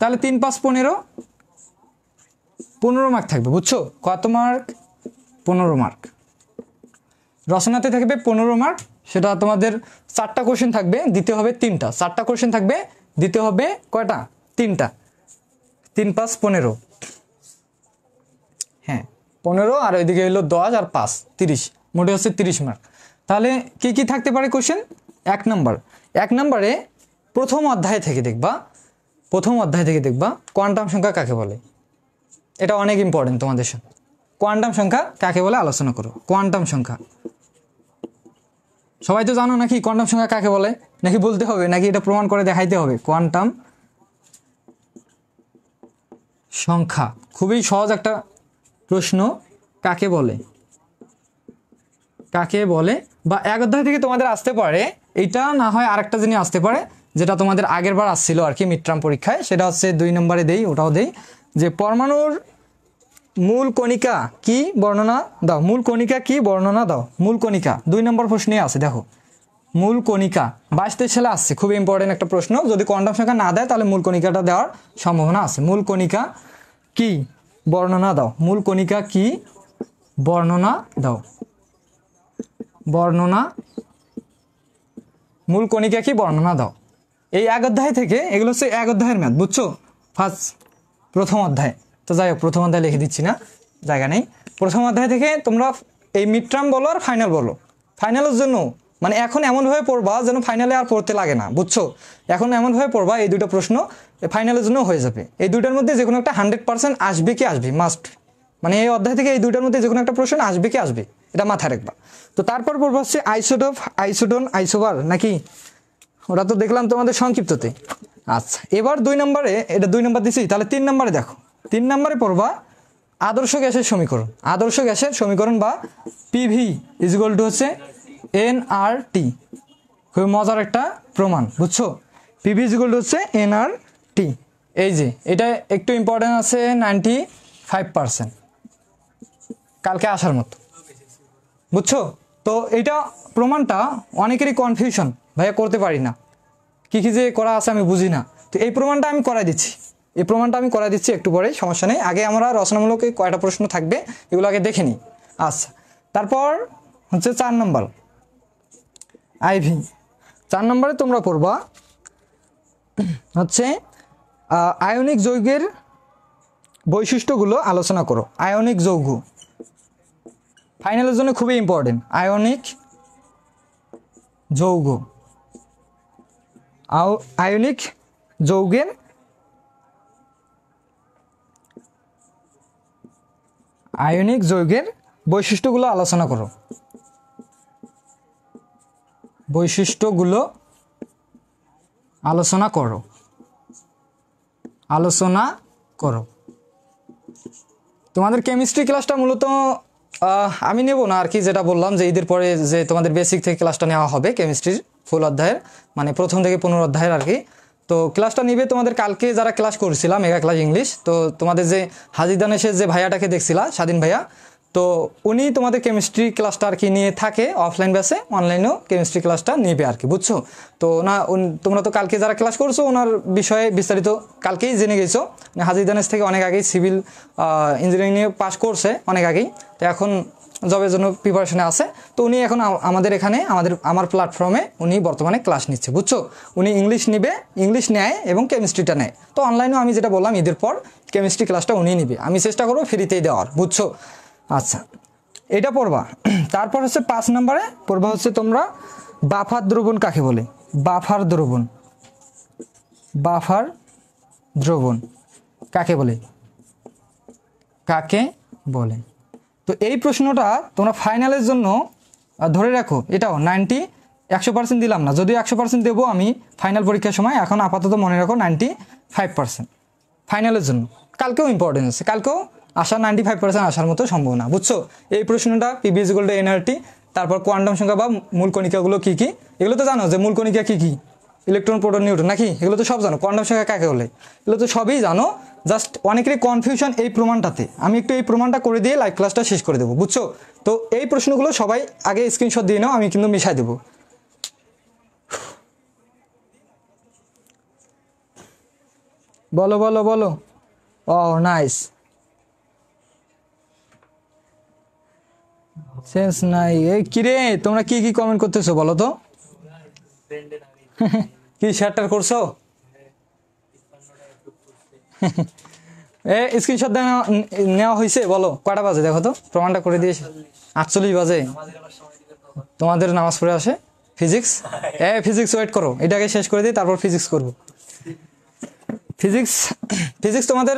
তাহলে 3 5 15 মার্ক থাকবে, বুঝছো? কত মার্ক? 15 মার্ক। রচনাতে থাকবে 15 মার্ক, সেটা তোমাদের 4টা কোশ্চেন থাকবে, দিতে হবে 3টা। 4টা কোশ্চেন থাকবে, দিতে হবে কয়টা? 3টা। 3 5 15, হ্যাঁ 15, আর ওইদিকে হলো 10 আর 5 30, মোটে হচ্ছে 30 মার্ক। তাহলে কি কি থাকতে পারে কোশ্চেন? 1 নম্বরে প্রথম অধ্যায় থেকে দেখবা কোয়ান্টাম সংখ্যা কাকে বলে। এটা অনেক ইম্পর্টেন্ট তোমাদের সাথে। কোয়ান্টাম সংখ্যা কাকে বলে আলোচনা করো। কোয়ান্টাম সংখ্যা সবাই তো জানো নাকি কোয়ান্টাম সংখ্যা কাকে বলে, নাকি বলতে হবে, নাকি এটা প্রমাণ করে দেখাইতে হবে? কোয়ান্টাম সংখ্যা খুবই সহজ একটা প্রশ্ন, কাকে বলে বা 1 অধ্যায় থেকে তোমাদের আসতে পারে। এইটা না হয় আরেকটা জিনিস আসতে পারে, যেটা তোমাদের আগের বার আসছিল আর কি মিড টার্ম পরীক্ষায়, সেটা হচ্ছে 2 নম্বরে দেই, ওটাও দেই, যে পরমাণুর মূল কণিকা কি বর্ণনা দাও। মূল কণিকা কি বর্ণনা দাও। মূল কণিকা 2 নম্বর প্রশ্নে আছে, দেখো মূল কণিকা 22-23 সালে আসছে, খুবই ইম্পর্টেন্ট একটা প্রশ্ন। যদি কোয়ান্টাম সংখ্যা না দেয় তাহলে মূল কণিকাটা দেওয়ার সম্ভাবনা আছে। মূল কণিকা কি বর্ণনা দাও। মূল কণিকা কি বর্ণনা দাও। মূল কণিকা কি বর্ণনা দাও। এই 1 অধ্যায় থেকে, এগুলো হচ্ছে 1 অধ্যায়ের ম্যাথ, বুঝছো? প্রথম অধ্যায়, তো যাই হোক প্রথম অধ্যায় লিখে দিচ্ছি না, জায়গা নেই। প্রথম অধ্যায় থেকে তোমরা এই মিড টার্ম বলো আর ফাইনাল বলো, ফাইনালের জন্য মানে এখন এমনভাবে পড়বা যেন ফাইনালে আর পড়তে লাগে না, বুঝছো? এখন এমনভাবে পড়বা এই 2টা প্রশ্ন ফাইনালের জন্য হয়ে যাবে। এই 2টার মধ্যে যে কোনো একটা 100% আসবে কি আসবে, মাস্ট। মানে এই অধ্যায় থেকে এই 2টার মধ্যে যে কোনো একটা প্রশ্ন আসবে কি আসবে, এটা মাথায় রাখবা। তো তারপর পড়বা হচ্ছে আইসোটোপ, আইসোটোন, আইসোবার, নাকি ওটা তো দেখলাম তোমাদের সংক্ষিপ্ততে। আচ্ছা, এবার 2 নম্বরে, এটা 2 নম্বর দিছি, তাহলে 3 নম্বরে দেখো। 3 নম্বরে পড়বা আদর্শ গ্যাসের সমীকরণ। আদর্শ গ্যাসের সমীকরণ বা পিভি ইজ ইকুয়াল টু হচ্ছে এনআরটি। খুবই মজার একটা প্রমাণ, বুঝছো? পিভি ইজ ইকুয়াল টু হচ্ছে এনআরটি। এই যে এটা একটু ইম্পর্টেন্ট আছে, 95%, কালকে আসার মতো, বুঝছো? তো এইটা প্রমাণটা অনেকেরই কনফিউশন, ভাইয়া করতে পারি না, কি কি যে করা আছে আমি বুঝি না। তো এই প্রমাণটা আমি করাই দিচ্ছি, একটু পরে, সমস্যা নেই। আগে আমরা রচনামূলক কয়টা প্রশ্ন থাকবে এগুলো আগে দেখে নিই। আচ্ছা, তারপর হচ্ছে 4 নম্বর আইভি। 4 নম্বরে তোমরা পড়বা হচ্ছে আয়নিক যৌগের বৈশিষ্ট্যগুলো আলোচনা করো। আয়নিক যৌগ ফাইনালের জন্য খুবই ইম্পর্টেন্ট। আয়নিক যৌগ, আয়নিক যৌগের বৈশিষ্ট্যগুলো আলোচনা করো। আলোচনা করো। তোমাদের কেমিস্ট্রি ক্লাসটা মূলত আমি নেব না আর কি, যেটা বললাম যে ঈদের পরে যে তোমাদের বেসিক থেকে ক্লাসটা নেওয়া হবে কেমিস্ট্রির ফুল অধ্যায়ের, মানে প্রথম থেকে 15 অধ্যায়ের আর কি। তো ক্লাসটা নিবে তোমাদের কালকে যারা ক্লাস করছিলাম মেগা ক্লাস ইংলিশ, তো তোমাদের যে হাজিদানেশের যে ভাইয়াটাকে দেখছিলা, স্বাধীন ভাইয়া, তো উনি তোমাদের কেমিস্ট্রি ক্লাসটা আর কি নিয়ে থাকে অফলাইন ব্যাসে, অনলাইনেও কেমিস্ট্রি ক্লাসটা নিবে আর কি, বুঝছো? তো না তোমরা তো কালকে যারা ক্লাস করছো ওনার বিষয়ে বিস্তারিত কালকেই জেনে গেছো। হাজিদানেশ থেকে অনেক আগেই সিভিল ইঞ্জিনিয়ারিং নিয়ে পাস করছে অনেক আগেই, তো এখন জবের জন্য প্রিপারেশনে আছে। তো উনি এখন আমাদের এখানে আমার প্ল্যাটফর্মে উনি বর্তমানে ক্লাস নিচ্ছে, বুঝছো? উনি ইংলিশ নেয় এবং কেমিস্ট্রিটা নেয়। তো অনলাইনেও আমি যেটা বললাম ঈদের পর কেমিস্ট্রি ক্লাসটা উনি নিবে, আমি চেষ্টা করবো ফ্রিতেই দেওয়ার, বুঝছো? আচ্ছা, এটা পড়বা। তারপর হচ্ছে 5 নম্বরে পড়বা হচ্ছে তোমরা বাফার দ্রবণ কাকে বলে। বাফার দ্রবণ কাকে বলে। তো এই প্রশ্নটা তোমরা ফাইনালের জন্য ধরে রাখো, এটাও 100% দিলাম না, যদিও 100% দেবো আমি ফাইনাল পরীক্ষার সময়, এখন আপাতত মনে রাখো 95% ফাইনালের জন্য। কালকেও ইম্পর্টেন্ট আছে, কালকেও 95% আসার মতো সম্ভাবনা, বুঝছো? এই প্রশ্নটা PV is equal to nRT, তারপর কোয়ান্টাম সংখ্যা বা মূল কণিকাগুলো কী কী, এগুলো তো জানো যে মূল কণিকা কী কী, ইলেকট্রন, প্রোটন, নিউট্রন, নাকি এগুলো তো সব জানো। কোয়ান্টাম সংখ্যা কাকে বলে এগুলো তো সবই জানো, জাস্ট অনেকেরই কনফিউশন এই প্রমাণটাতে। আমি একটু এই প্রমাণটা করে দিয়ে লাইভ ক্লাসটা শেষ করে দেবো, বুঝছো? তো এই প্রশ্নগুলো সবাই আগে স্ক্রিনশট দিয়ে নাও, আমি কিন্তু মিশাই দেবো। বলো বলো বলো। ও নাইস। সেন্স নাই। এই কিরে তোমরা কি কি কমেন্ট করতেছো বলো তো? কি শেয়ারটার করছো? স্ক্রিনশট নেওয়া হয়েছে? বলো কয়টা বাজে দেখো তো, প্রমাণটা করে দিয়েছে। 48 বাজে। তোমাদের নামাজ পড়ে আসে ফিজিক্স। ফিজিক্স ওয়েট করো, এটাকে শেষ করে দিই তারপর ফিজিক্স করব। ফিজিক্স ফিজিক্স তোমাদের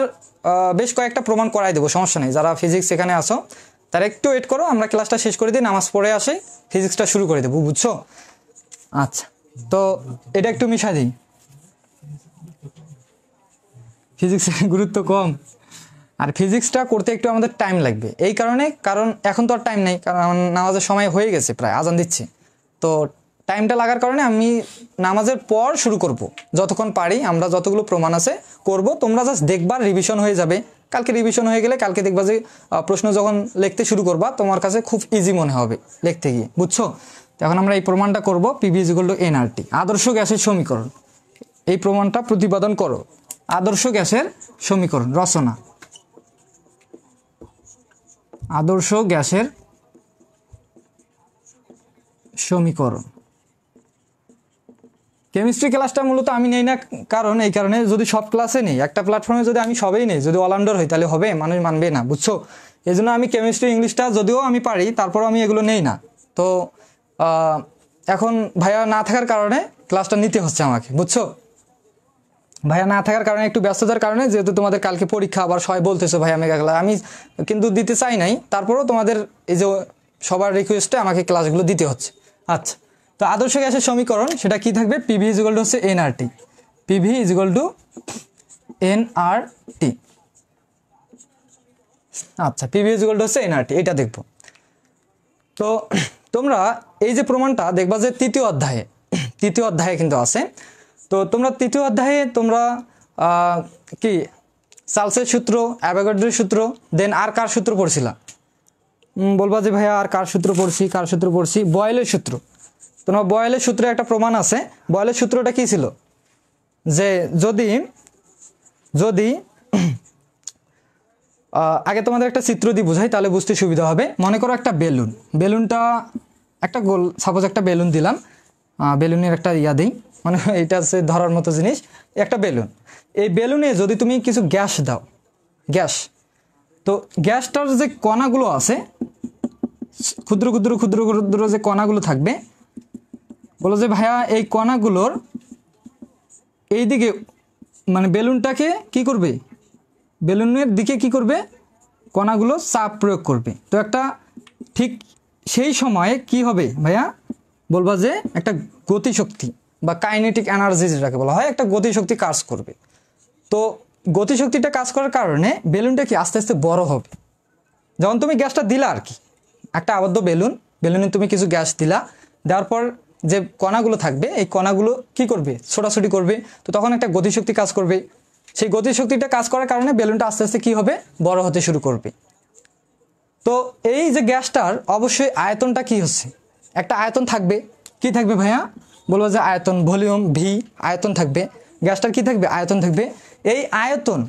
বেশ কয়েকটা প্রমাণ করাই দেবো, সমস্যা নেই। যারা ফিজিক্স এখানে আসো তারা একটু ওয়েট করো, আমরা ক্লাসটা শেষ করে দিই, নামাজ পড়ে আসে ফিজিক্সটা শুরু করে দেবো, বুঝছো? আচ্ছা, তো এটা একটু মিশাই দিই। ফিজিক্সের গুরুত্ব কম, আর ফিজিক্সটা করতে একটু আমাদের টাইম লাগবে। এই কারণে, কারণ এখন তো আর টাইম নেই, কারণ নামাজের সময় হয়ে গেছে, প্রায় আজান দিচ্ছে। তো টাইমটা লাগার কারণে আমি নামাজের পর শুরু করব, যতক্ষণ পারি আমরা যতগুলো প্রমাণ আছে করব। তোমরা জাস্ট দেখবার, রিভিশন হয়ে যাবে। কালকে রিভিশন হয়ে গেলে কালকে দেখবা যে প্রশ্ন যখন লিখতে শুরু করবা তোমার কাছে খুব ইজি মনে হবে লিখতে গিয়ে, বুঝছো? তো এখন আমরা এই প্রমাণটা করব, PV is equal to nRT, আদর্শ গ্যাসের সমীকরণ। এই প্রমাণটা প্রতিপাদন করো। আদর্শ গ্যাসের সমীকরণ রচনা। আদর্শ গ্যাসের সমীকরণ। কেমিস্ট্রি ক্লাসটা মূলত আমি নেই না, কারণ এই কারণে যদি সব ক্লাসে নেই, একটা প্ল্যাটফর্মে যদি আমি সবাই নেই, যদি অলরাউন্ডার হই তাহলে হবে, মানুষ মানবে না, বুঝছো? এই জন্য আমি কেমিস্ট্রি ইংলিশটা যদিও আমি পারি, তারপরও আমি এগুলো নেই না। তো এখন ভাইয়া না থাকার কারণে ক্লাসটা নিতে হচ্ছে আমাকে, বুঝছো? ভাইয়া না থাকার কারণে, একটু ব্যস্ততার কারণে, যেহেতু তোমাদের কালকে পরীক্ষা, আবার সবাই বলতেছো ভাইয়া মেগা ক্লাস, আমি কিন্তু দিতে চাই নাই, তারপরও তোমাদের এই যে সবার রিকোয়েস্টে আমাকে ক্লাসগুলো দিতে হচ্ছে। আচ্ছা, তো আদর্শ গ্যাসের সমীকরণ সেটা কি থাকবে? পিভি ইজ ইকুয়াল টু হচ্ছে nRT. PV is equal to nRT. আচ্ছা, পিভি ইজ ইকুয়াল টু হচ্ছে এনআরটি, এটা দেখবো। তো তোমরা এই যে প্রমাণটা দেখবা যে তৃতীয় অধ্যায়ে কিন্তু আছে। তো তোমরা তৃতীয় অধ্যায়ে তোমরা কি চার্লসের সূত্র, অ্যাভোগাড্রোর সূত্র, দেন আর কার সূত্র পড়ছিলা? বলবা যে ভাইয়া আর কার সূত্র পড়ছি? বয়েলের সূত্র। তোমরা বয়েলের সূত্রে একটা প্রমাণ আছে। বয়েলের সূত্রটা কি ছিল? যে যদি আগে তোমাদের একটা চিত্র দিয়ে বুঝাই, তাহলে বুঝতে সুবিধা হবে। মনে করো একটা বেলুনটা একটা গোল, সাপোজ একটা বেলুন দিলাম, বেলুনের একটা দিই, মানে এটা হচ্ছে ধরার মতো জিনিস, একটা বেলুন। এই বেলুনে যদি তুমি কিছু গ্যাস দাও, তো গ্যাসটার যে কণাগুলো আছে, ক্ষুদ্র ক্ষুদ্র ক্ষুদ্র ক্ষুদ্র যে কণাগুলো থাকবে, বলো যে ভাইয়া এই কণাগুলোর এই দিকে, মানে বেলুনটাকে কি করবে, বেলুনের দিকে কি করবে, কণাগুলো চাপ প্রয়োগ করবে। তো একটা ঠিক সেই সময়ে কি হবে ভাইয়া? বলবা যে একটা গতিশক্তি বা কাইনেটিক এনার্জি যেটাকে বলা হয়, একটা গতিশক্তি কাজ করবে। তো গতিশক্তিটা কাজ করার কারণে বেলুনটা কি আস্তে আস্তে বড় হবে। যখন তুমি গ্যাসটা দিলা আর কি, একটা আবদ্ধ বেলুনে তুমি কিছু গ্যাস দিলা, দেওয়ার পর যে কণাগুলো থাকবে এই কণাগুলো কি করবে, ছোটাছুটি করবে। তো তখন একটা গতিশক্তি কাজ করবে। সেই গতিশক্তিটা কাজ করার কারণে বেলুনটা আস্তে আস্তে কি হবে, বড় হতে শুরু করবে। তো এই যে গ্যাসটার অবশ্যই আয়তনটা কি হচ্ছে, একটা আয়তন থাকবে। কি থাকবে ভাইয়া? বলবো যে আয়তন, ভলিউম ভি, আয়তন থাকবে। গ্যাসটার কি থাকবে? আয়তন থাকবে। এই আয়তন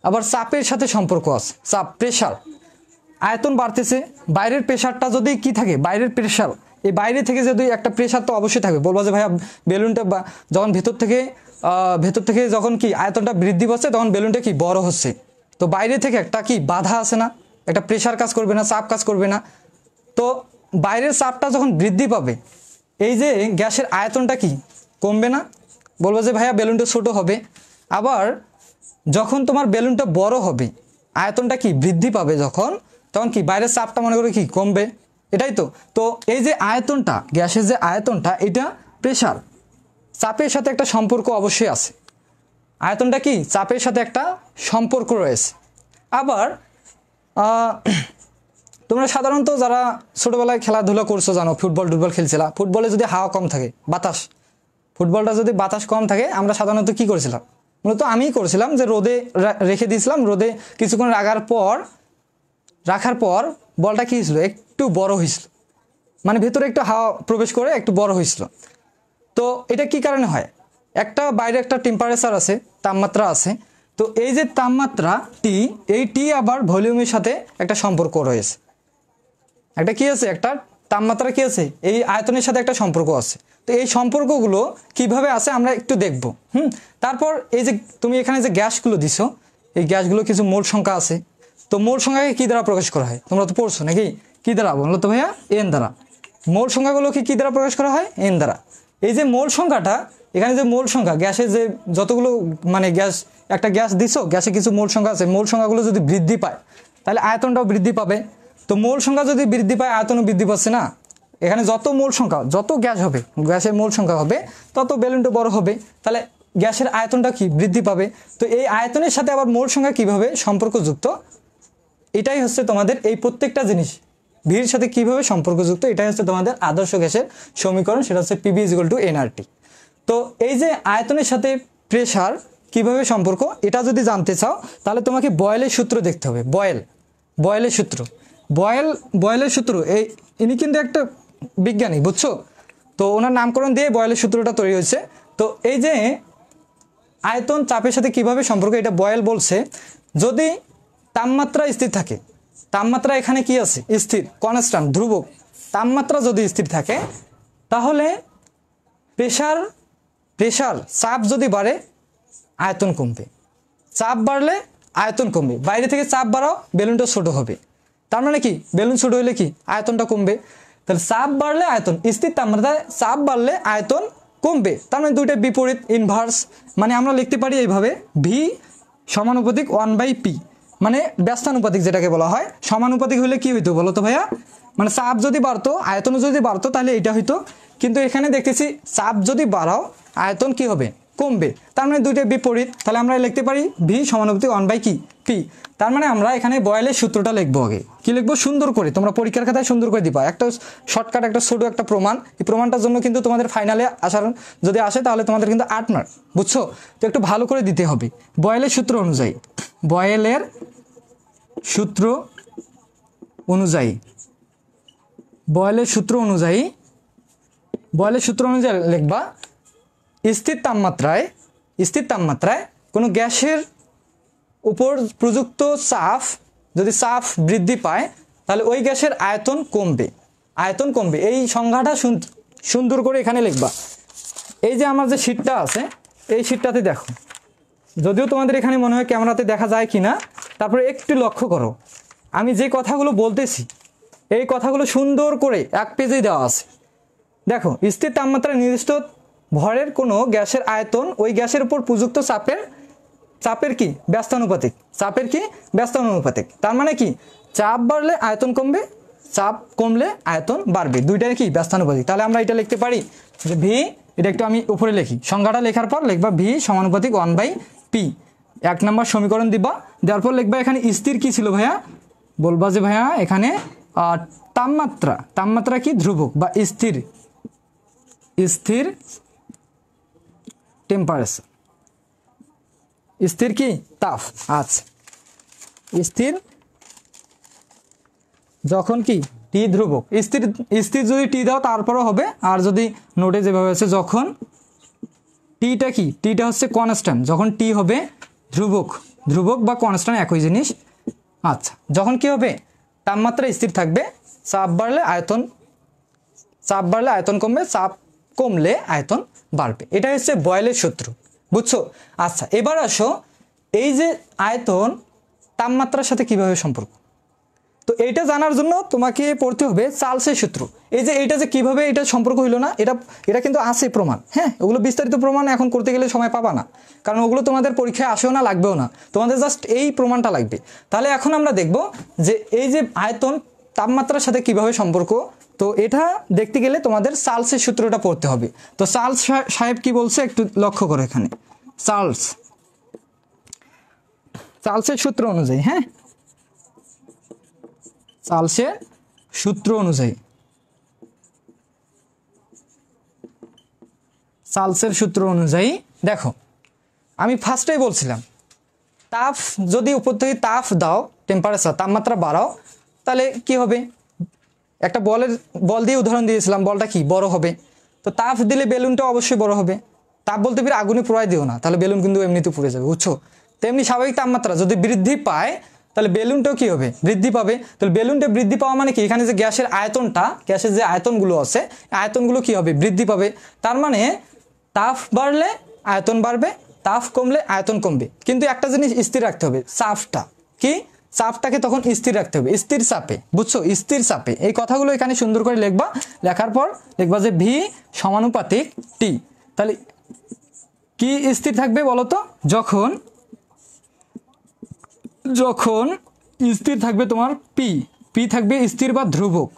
আবার চাপের সাথে সম্পর্ক আছে, চাপ, প্রেশার। আয়তন বাড়তেছে, বাইরের প্রেশারটা যদি কি থাকে, বাইরের প্রেশার, এই বাইরে থেকে যদি একটা প্রেশার তো অবশ্যই থাকবে। বলবো যে ভাইয়া বেলুনটা যখন ভেতর থেকে যখন কি আয়তনটা বৃদ্ধি পাচ্ছে, তখন বেলুনটা কি বড় হচ্ছে। তো বাইরে থেকে একটা কি বাধা আছে না, একটা প্রেশার কাজ করবে না, চাপ কাজ করবে না। তো বাইরের চাপটা যখন বৃদ্ধি পাবে, এই যে গ্যাসের আয়তনটা কি কমবে না? বলবো যে ভাইয়া বেলুনটা ছোট হবে। আবার যখন তোমার বেলুনটা বড় হবে, আয়তনটা কি বৃদ্ধি পাবে যখন, তখন কি বাইরের চাপটা মনে করে কি কমবে, এটাই তো। তো এই যে আয়তনটা, গ্যাসের যে আয়তনটা, এটা প্রেশার, চাপের সাথে একটা সম্পর্ক অবশ্যই আছে। আয়তনটা কি চাপের সাথে একটা সম্পর্ক রয়েছে। আবার তোমরা সাধারণত যারা ছোটবেলায় খেলাধুলা করছো জানো, ফুটবল খেলছিলা, ফুটবলে যদি হাওয়া কম থাকে, ফুটবলটা যদি বাতাস কম থাকে, আমরা সাধারণত কি করেছিলাম, মূলত আমিই করছিলাম যে রোদে রেখে দিয়েছিলাম। রোদে কিছুক্ষণ রাখার পর বলটা কি হয়েছিল, একটু বড় হয়েছিল, মানে ভেতরে একটু হাওয়া প্রবেশ করে একটু বড় হয়েছিল। তো এটা কি কারণে হয়? একটা বাইরে একটা টেম্পারেচার আছে, তাপমাত্রা আছে, তো এই যে তাপমাত্রা টি, এই টি আবার ভলিউমের সাথে একটা সম্পর্ক রয়েছে, একটা কি আছে, একটা তাপমাত্রা কি আছে, এই আয়তনের সাথে একটা সম্পর্ক আছে। তো এই সম্পর্কগুলো কিভাবে আছে আমরা একটু দেখব। তারপর এই যে তুমি এখানে যে গ্যাসগুলো দিছো, এই গ্যাসগুলো কিছু মোল সংখ্যা আছে। তো মোল সংখ্যাকে কি দ্বারা প্রকাশ করা হয়, তোমরা তো পড়ছো নাকি? কি দ্বারা বলো তো ভাইয়া? এন দ্বারা। মোল সংখ্যাগুলোকে কি দ্বারা প্রকাশ করা হয়? এন দ্বারা। এই যে মোল সংখ্যাটা, এখানে যে মোল সংখ্যা, গ্যাসে যে যতগুলো মানে গ্যাস, একটা গ্যাস দিছো, গ্যাসে কিছু মোল সংখ্যা আছে, মোল সংখ্যাগুলো যদি বৃদ্ধি পায় তাহলে আয়তনটাও বৃদ্ধি পাবে। তো মোল সংখ্যা যদি বৃদ্ধি পায় আয়তনও বৃদ্ধি পাচ্ছে না? এখানে যত মোল সংখ্যা, যত গ্যাস হবে, গ্যাসের মোল সংখ্যা হবে, তত বেলুনটা বড় হবে, তাহলে গ্যাসের আয়তনটা কি বৃদ্ধি পাবে। তো এই আয়তনের সাথে আবার মোল সংখ্যা কিভাবে সম্পর্কযুক্ত, এটাই হচ্ছে তোমাদের এই প্রত্যেকটা জিনিস ভির সাথে কিভাবে সম্পর্কযুক্ত, এটাই হচ্ছে তোমাদের আদর্শ গ্যাসের সমীকরণ, সেটা হচ্ছে PV is equal to nRT. তো এই যে আয়তনের সাথে প্রেসার কিভাবে সম্পর্ক, এটা যদি জানতে চাও তাহলে তোমাকে বয়েলের সূত্র দেখতে হবে। বয়েলের সূত্র, বয়েলের সূত্র, ইনি কিন্তু একটা বিজ্ঞানী, বুঝছো? তো ওনার নামকরণ দিয়ে বয়েলের সূত্রটা তৈরি হয়েছে। তো এই যে আয়তন চাপের সাথে কিভাবে সম্পর্ক, এটা বয়েল বলছে, যদি তাপমাত্রা স্থির থাকে, তাপমাত্রা এখানে কি আছে? স্থির, কনস্ট্যান্ট, ধ্রুবক। তাপমাত্রা যদি স্থির থাকে তাহলে প্রেসার চাপ যদি বাড়ে আয়তন কমবে, চাপ বাড়লে আয়তন কমবে। বাইরে থেকে চাপ বাড়াও, বেলুনটা ছোট হবে। তার মানে কি, বেলুন ছোট হলে কি আয়তনটা কমবে। তাহলে চাপ বাড়লে আয়তন, স্থির তাপমাত্রায় চাপ বাড়লে আয়তন কমবে। তার মানে দুইটা বিপরীত, ইনভার্স। মানে আমরা লিখতে পারি এইভাবে, ভি সমানুপাতিক 1/p, মানে ব্যস্তানুপাতিক যেটাকে বলা হয়। সমানুপাতিক হলে কি হইতো বলো তো ভাইয়া? মানে চাপ যদি বাড়তো আয়তন যদি বাড়তো তাহলে এটা হইতো, কিন্তু এখানে দেখতেছি চাপ যদি বাড়াও আয়তন কি হবে? কমবে। তার মানে দুইটা বিপরীত। তাহলে আমরা লিখতে পারি ভি সমানুপাতিক 1/p। তার মানে আমরা এখানে বয়েলের সূত্রটা লিখবো। আগে কি লিখবো? সুন্দর করে, তোমরা পরীক্ষার খাতায় সুন্দর করে দিবা, একটা শর্টকাট, একটা ছোট একটা প্রমাণ। এই প্রমাণটার জন্য কিন্তু তোমাদের ফাইনালে আসার যদি আসে তাহলে তোমাদের কিন্তু 8 মার্ক, বুঝছো? তো একটু ভালো করে দিতে হবে। বয়েলের সূত্র অনুযায়ী, বয়েলের সূত্র অনুযায়ী, বয়েলের সূত্র অনুযায়ী লিখবা, স্থির তাপমাত্রায় কোনো গ্যাসের উপর প্রযুক্ত চাপ, যদি চাপ বৃদ্ধি পায় তাহলে ওই গ্যাসের আয়তন কমবে। এই সংজ্ঞাটা সুন্দর করে এখানে লিখবা। এই যে আমার যে শীটটা আছে, এই শীটটাতে দেখো, যদিও তোমাদের এখানে মনে হয় ক্যামেরাতে দেখা যায় কিনা, তারপরে একটু লক্ষ্য করো, আমি যে কথাগুলো বলতেছি এই কথাগুলো সুন্দর করে এক পেজেই দেওয়া আছে। দেখো, স্থির তাপমাত্রায় নির্দিষ্ট ভরের কোনো গ্যাসের আয়তন ওই গ্যাসের উপর প্রযুক্ত চাপের কি ব্যস্তানুপাতিক। তার মানে কি, চাপ বাড়লে আয়তন কমবে, চাপ কমলে আয়তন বাড়বে, দুইটাই কি ব্যস্তানুপাতিক। তাহলে আমরা এটা লিখতে পারি যে ভি, এটা একটু আমি উপরে লিখি, সংজ্ঞাটা লেখার পর লিখবা ভি সমানুপাতিক 1/p। 1 নম্বর সমীকরণ দিবা, দেওয়ার পর লিখবা এখানে স্থির কি ছিল ভাইয়া? বলবা যে ভাইয়া এখানে তাপমাত্রা কি ধ্রুবক বা স্থির টেম্পারেচার, স্থির কি তাপ। আচ্ছা, স্থির যখন কি টি ধ্রুবক, স্থির যদি টি দাও তারপরও হবে, আর যদি নোটে যেভাবে আছে যখন টিটা হচ্ছে কনস্ট্যান্ট, যখন টি হবে ধ্রুবক বা কনস্ট্যান্ট একই জিনিস। আচ্ছা, যখন কি হবে? তাপমাত্রা স্থির থাকবে, চাপ বাড়লে আয়তন কমবে, চাপ কমলে আয়তন বাড়বে। এটা হচ্ছে বয়েলের সূত্র, বুঝছো? আচ্ছা, এবার আসো এই যে আয়তন তাপমাত্রার সাথে কিভাবে সম্পর্ক, তো এইটা জানার জন্য তোমাকে পড়তে হবে চার্লসের সূত্র। এই যে এইটা যে কিভাবে এটা সম্পর্ক হইলো না, এটা কিন্তু আছে প্রমাণ। হ্যাঁ, ওগুলো বিস্তারিত প্রমাণ এখন করতে গেলে সময় পাবা না, কারণ ওগুলো তোমাদের পরীক্ষায় আসেও না, লাগবেও না, তোমাদের জাস্ট এই প্রমাণটা লাগবে। তাহলে এখন আমরা দেখব যে এই যে আয়তন তাপমাত্রার সাথে কিভাবে সম্পর্ক, তো এটা দেখতে গেলে তোমাদের চার্লসের সূত্রটা পড়তে হবে। তো চার্লস সাহেব কি বলছে একটু লক্ষ্য করো এখানে। চার্লসের সূত্র অনুযায়ী, হ্যাঁ, চার্লসের সূত্র অনুযায়ী দেখো, আমি ফার্স্টেই বলছিলাম তাপ যদি উপর থেকে তাপ দাও, টেম্পারেচার তাপমাত্রা বাড়াও, তাহলে কি হবে? একটা বল দিয়ে উদাহরণ দিয়েছিলাম, বলটা কি বড় হবে। তো তাপ দিলে বেলুনটা অবশ্যই বড় হবে। তাপ বলতে ফিরে আগুনে পোড়াই দিও না, তাহলে বেলুন কিন্তু এমনিতে পুড়ে যাবে, বুঝছো? তেমনি স্বাভাবিক তাপমাত্রা যদি বৃদ্ধি পায় তাহলে বেলুনটাও কি হবে, বৃদ্ধি পাবে। তাহলে বেলুনটা বৃদ্ধি পাওয়া মানে কি, এখানে যে গ্যাসের আয়তনটা, গ্যাসের যে আয়তনগুলো আছে, আয়তনগুলো কি হবে, বৃদ্ধি পাবে। তার মানে তাপ বাড়লে আয়তন বাড়বে, তাপ কমলে আয়তন কমবে। কিন্তু একটা জিনিস স্থির রাখতে হবে, চাপটা কি, চাপটাকে তখন স্থির রাখতে হবে, স্থির চাপে, বুঝছো, স্থির চাপে। এই কথাগুলো এখানে সুন্দর করে লিখবা, লেখার পর লিখবা যে ভি সমানুপাতিক টি। তাহলে কি স্থির থাকবে বলো তো, যখন যখন স্থির থাকবে তোমার পি, পি থাকবে স্থির বা ধ্রুবক,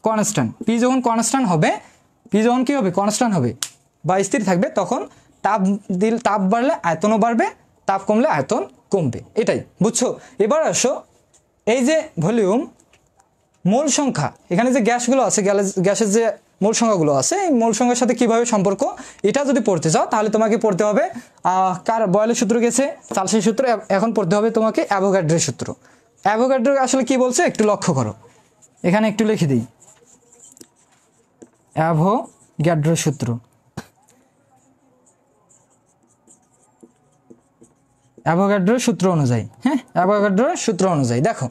কনস্ট্যান্ট। পি যখন কনস্ট্যান্ট হবে, পি যখন কি হবে, কনস্ট্যান্ট হবে বা স্থির থাকবে, তখন তাপ বাড়লে আয়তনও বাড়বে, তাপ কমলে আয়তন কমবে। এটাই, বুঝছো। এবার আসো, এই যে ভলিউম, মোল সংখ্যা, এখানে যে গ্যাসগুলো আছে, গ্যাসের যে মোল সংখ্যাগুলো আছে, এই মোল সংখ্যার সাথে কিভাবে সম্পর্ক, এটা যদি পড়তে চাও তাহলে তোমাকে পড়তে হবে কার বয়েলের সূত্র গেছে, চার্লসের সূত্র। এখন পড়তে হবে তোমাকে অ্যাভোগাড্রোর সূত্র। অ্যাভোগাড্রো আসলে কি বলছে একটু লক্ষ্য করো, এখানে একটু লিখে দিই, অ্যাভোগাড্রোর সূত্র। অ্যাভোগাড্রোর সূত্র অনুযায়ী, হ্যাঁ, অ্যাভোগাড্রোর সূত্র অনুযায়ী দেখো,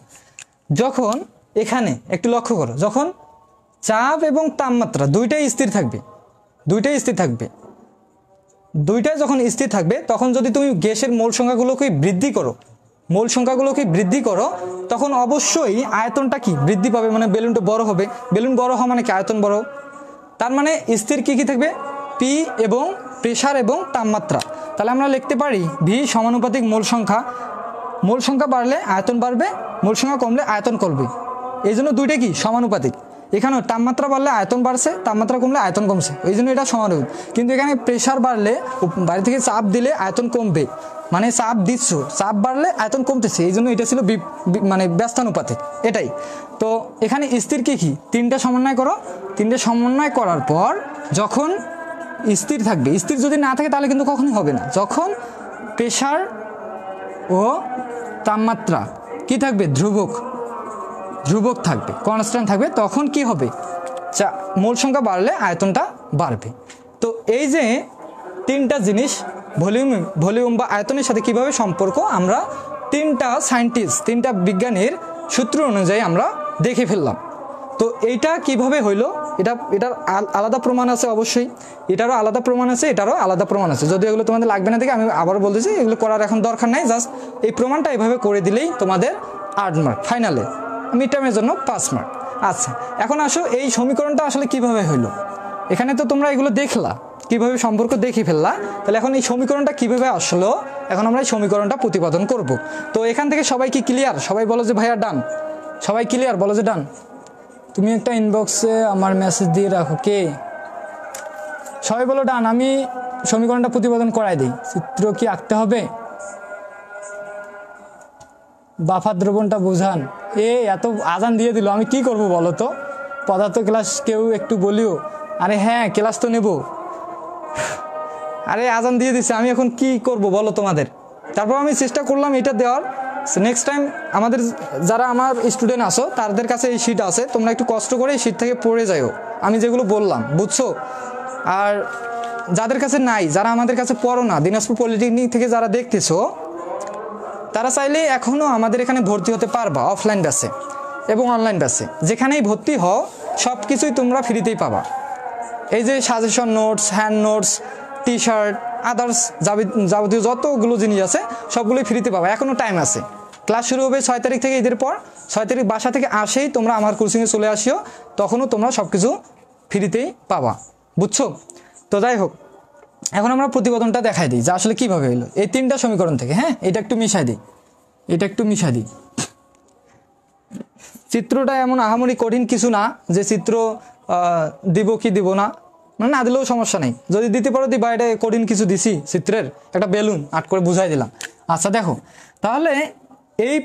যখন এখানে একটু লক্ষ্য করো, যখন চাপ এবং তাপমাত্রা দুইটাই স্থির থাকবে, দুইটাই স্থির থাকবে, দুইটাই যখন স্থির থাকবে, তখন যদি তুমি গ্যাসের মোল সংখ্যাগুলোকে বৃদ্ধি করো, মোল সংখ্যাগুলোকে বৃদ্ধি করো, তখন অবশ্যই আয়তনটা কি বৃদ্ধি পাবে, মানে বেলুনটা বড় হবে। বেলুন বড় হওয়া মানে কি, আয়তন বড়। তার মানে স্থির কি কি থাকবে, পি এবং প্রেসার এবং তাপমাত্রা। তাহলে আমরা লিখতে পারি ভি সমানুপাতিক মোল সংখ্যা, মোল সংখ্যা বাড়লে আয়তন বাড়বে, মোল সংখ্যা কমলে আয়তন কমবে। এই জন্য দুইটাই কি সমানুপাতিক। এখানেও তাপমাত্রা বাড়লে আয়তন বাড়ছে, তাপমাত্রা কমলে আয়তন কমছে, এই জন্য এটা সমানুপাতিক। কিন্তু এখানে প্রেসার বাড়লে, বাইরে থেকে চাপ দিলে আয়তন কমবে, মানে চাপ দিচ্ছ, চাপ বাড়লে আয়তন কমতেছে, এই জন্য এটা ছিল মানে ব্যস্তানুপাতিক। এটাই তো। এখানে স্থির কি কি, তিনটা সমন্বয় করো, তিনটে সমন্বয় করার পর যখন স্থির থাকবে, স্থির যদি না থাকে তাহলে কিন্তু কখনোই হবে না। যখন প্রেসার ও তাপমাত্রা কি থাকবে, ধ্রুবক, ধ্রুবক থাকবে, কনস্ট্যান্ট থাকবে, তখন কি হবে, মোল সংখ্যা বাড়লে আয়তনটা বাড়বে। তো এই যে তিনটা জিনিস, ভলিউম বা আয়তনের সাথে কিভাবে সম্পর্ক, আমরা তিনটা সায়েন্টিস্ট, তিনটা বিজ্ঞানীর সূত্র অনুযায়ী আমরা দেখে ফেললাম। তো এইটা কিভাবে হইলো, এটার আলাদা প্রমাণ আছে অবশ্যই, এটারও আলাদা প্রমাণ আছে, এটারও আলাদা প্রমাণ আছে। যদি এগুলো তোমাদের লাগবে না দেখে আমি আবারও বলতেছি, এগুলো করার এখন দরকার নাই, জাস্ট এই প্রমাণটা এভাবে করে দিলেই তোমাদের 8 মার্ক, ফাইনালে মিড টার্মের জন্য 5 মার্ক। আচ্ছা, এখন আসো এই সমীকরণটা আসলে কিভাবে হইলো। এখানে তো তোমরা এগুলো দেখলা, কিভাবে সম্পর্ক দেখে ফেললা, তাহলে এখন এই সমীকরণটা কিভাবে আসলো, এখন আমরা এই সমীকরণটা প্রতিপাদন করব। তো এখান থেকে সবাই কি ক্লিয়ার? সবাই বলো যে ভাইয়া ডান, সবাই ক্লিয়ার বলো যে ডান। তুমি একটা ইনবক্সে আমার মেসেজ দিয়ে রাখো, কে সবাই বলো ডান। আমি সমীকরণটা প্রতিপাদন করাই দিই। চিত্র কি আঁকতে হবে? বাফার দ্রবণটা বোঝান। এত আজান দিয়ে দিল, আমি কি করব বলো তো? পদার্থ ক্লাস কেউ একটু বলিও। আরে হ্যাঁ, ক্লাস তো নেব। আরে আজান দিয়ে দিচ্ছে, আমি এখন কি করব বলো তোমাদের? তারপর আমি চেষ্টা করলাম এটা দেওয়ার। নেক্সট টাইম আমাদের যারা আমার স্টুডেন্ট আসো, তাদের কাছে এই শিট আছে, তোমরা একটু কষ্ট করে এই শিট থেকে পড়ে যাও আমি যেগুলো বললাম, বুঝছো? আর যাদের কাছে নাই, যারা আমাদের কাছে পড়ো না, দিনাজপুর পলিটেকনিক থেকে যারা দেখতেছো, তারা চাইলে এখনও আমাদের এখানে ভর্তি হতে পারবা, অফলাইন ব্যাচে এবং অনলাইন ব্যাচে। যেখানেই ভর্তি হও সব কিছুই তোমরা ফ্রিতেই পাবা। এই যে suggestion notes, hand notes, T shirt, others যাবতীয় যতগুলো জিনিস আছে সবগুলোই ফ্রিতে পাবা। এখনও টাইম আছে। ক্লাস শুরু হবে 6 তারিখ থেকে, ঈদের পর 6 তারিখ বাসা থেকে আসেই তোমরা আমার কোচিংয়ে চলে আসিও, তখনও তোমরা সব কিছু ফ্রিতেই পাবা, বুঝছো? তো যাই হোক, এখন আমরা প্রতিবেদনটা দেখাই দিই যে আসলে কীভাবে হলো এই তিনটা সমীকরণ থেকে। হ্যাঁ, এটা একটু মিশাই দিই, এটা একটু মিশাই দিই। চিত্রটা এমন আহামরি কঠিন কিছু না যে চিত্র দিব কি দিব না, মানে না দিলেও সমস্যা নেই, যদি দিতে পারো দিবা। এটা কঠিন কিছু দিছি, চিত্রের একটা বেলুন আট করে বুঝাই দিলাম। আচ্ছা দেখো, তাহলে এই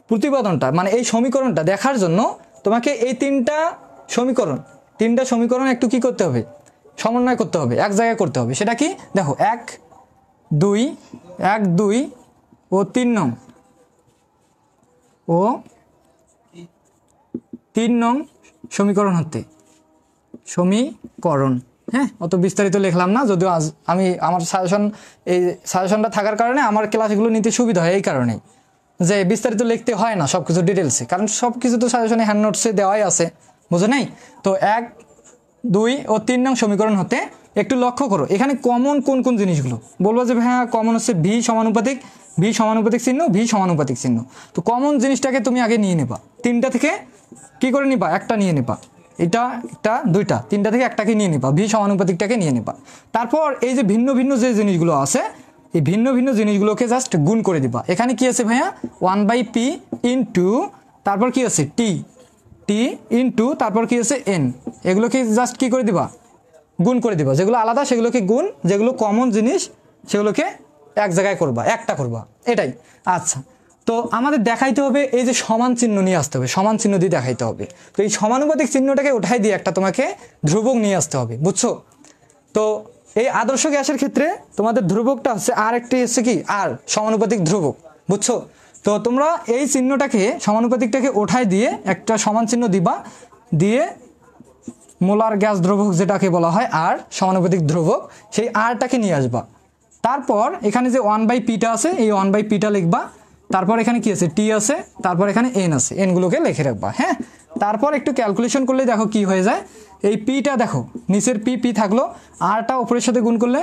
প্রতিবেদনটা মানে এই সমীকরণটা দেখার জন্য তোমাকে এই তিনটা সমীকরণ একটু কি করতে হবে, সমন্বয় করতে হবে, এক জায়গায় করতে হবে। সেটা কি দেখো, 1, 2 ও 3 নং ও 3 নং সমীকরণ হতে, সমীকরণ হ্যাঁ, অত বিস্তারিত লিখলাম না, যদিও আজ আমি আমার এই সাজেশনটা থাকার কারণে আমার ক্লাসগুলো নিতে সুবিধা হয়, এই কারণেই যে বিস্তারিত লিখতে হয় না সব কিছু ডিটেলসে, কারণ সব কিছু তো সাজেশনে হ্যান্ড নোটসে দেওয়াই আছে, বুঝো নাই? তো 1, 2 ও 3 নং সমীকরণ হতে একটু লক্ষ্য করো এখানে কমন কোন কোন জিনিসগুলো। বলবো যে হ্যাঁ কমন হচ্ছে ভি সমানুপাতিক, ভি সমানুপাতিক চিহ্ন, ভি সমানুপাতিক চিহ্ন। তো কমন জিনিসটাকে তুমি আগে নিয়ে নেবা, 3টা থেকে কি করে নিবা, একটা নিয়ে নেবা, এটা একটা 2টা, 3টা থেকে একটাকে নিয়ে নেবা, ভি সমানুপাতিকটাকে নিয়ে নেবা। তারপর এই যে ভিন্ন ভিন্ন যে জিনিসগুলো আছে এই ভিন্ন ভিন্ন জিনিসগুলোকে জাস্ট গুণ করে দিবা। এখানে কি আছে ভাইয়া 1/p ইনটু তারপর কি আছে টি ইনটু তারপর কি আছে n, এগুলোকে জাস্ট কি করে দিবা, গুণ করে দিবা। যেগুলো আলাদা সেগুলোকে গুণ, যেগুলো কমন জিনিস সেগুলোকে এক জায়গায় করবা, একটা করবা, এটাই। আচ্ছা, তো আমাদের দেখাইতে হবে এই যে সমান চিহ্ন নিয়ে আসতে হবে, সমান চিহ্ন দিয়ে দেখাইতে হবে। তো এই সমানুপাতিক চিহ্নটাকে উঠাই দিয়ে একটা তোমাকে ধ্রুবক নিয়ে আসতে হবে, বুঝছো? তো এই আদর্শ গ্যাসের ক্ষেত্রে তোমাদের ধ্রুবকটা হচ্ছে আর একটি হচ্ছে কি আর সমানুপাতিক ধ্রুবক, বুঝছো? তো তোমরা এই চিহ্নটাকে সমানুপাতিকটাকে ওঠাই দিয়ে একটা সমান চিহ্ন দিবা, দিয়ে মোলার গ্যাস দ্রবক যেটাকে বলা হয় আর সমানুপাতিক ধ্রুবক, সেই আরটাকে নিয়ে আসবা। তারপর এখানে যে 1/pটা আছে এই 1/pটা লিখবা। তারপর এখানে কি আছে টি আছে, তারপর এখানে এন আছে, এনগুলোকে লিখে রাখবা। হ্যাঁ, তারপর একটু ক্যালকুলেশন করলে দেখো কি হয়ে যায়। এই পিটা দেখো নিচের পি থাকলো, আরটা উপরের সাথে গুণ করলে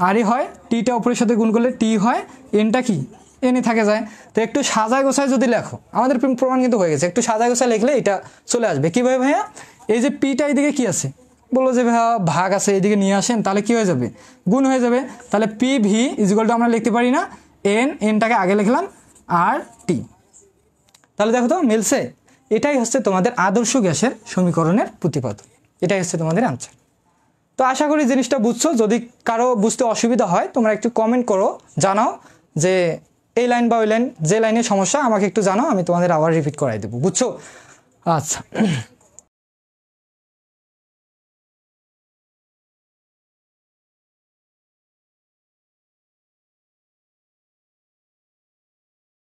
আরই হয়, টিটা উপরের সাথে গুণ করলে টি হয়, এনটা কি এনে থাকে যায়। তো একটু সাজায় গোছায় যদি লেখো, আমাদের প্রমাণ কিন্তু হয়ে গেছে, একটু সাজায় গোছায় লিখলে এটা চলে আসবে। কীভাবে ভাইয়া, এই যে পিটা এইদিকে কি আছে, বললো যে ভাইয়া ভাগ আছে এইদিকে নিয়ে আসেন, তাহলে কি হয়ে যাবে, গুণ হয়ে যাবে। তাহলে পি ভি ইজিক্যাল টু আমরা লিখতে পারি না এনটাকে আগে লিখলাম আর টি, তাহলে দেখো তো মিলছে। এটাই হচ্ছে তোমাদের আদর্শ গ্যাসের সমীকরণের প্রতিপাদক, এটাই হচ্ছে তোমাদের আনসার। তো আশা করি জিনিসটা বুঝছো। যদি কারো বুঝতে অসুবিধা হয় তোমরা একটু কমেন্ট করো, জানাও যে এই লাইন বা ওই লাইন, যে লাইনের সমস্যা আমাকে একটু জানাও, আমি তোমাদের আবার রিপিট করাই দেবো, বুঝছো? আচ্ছা।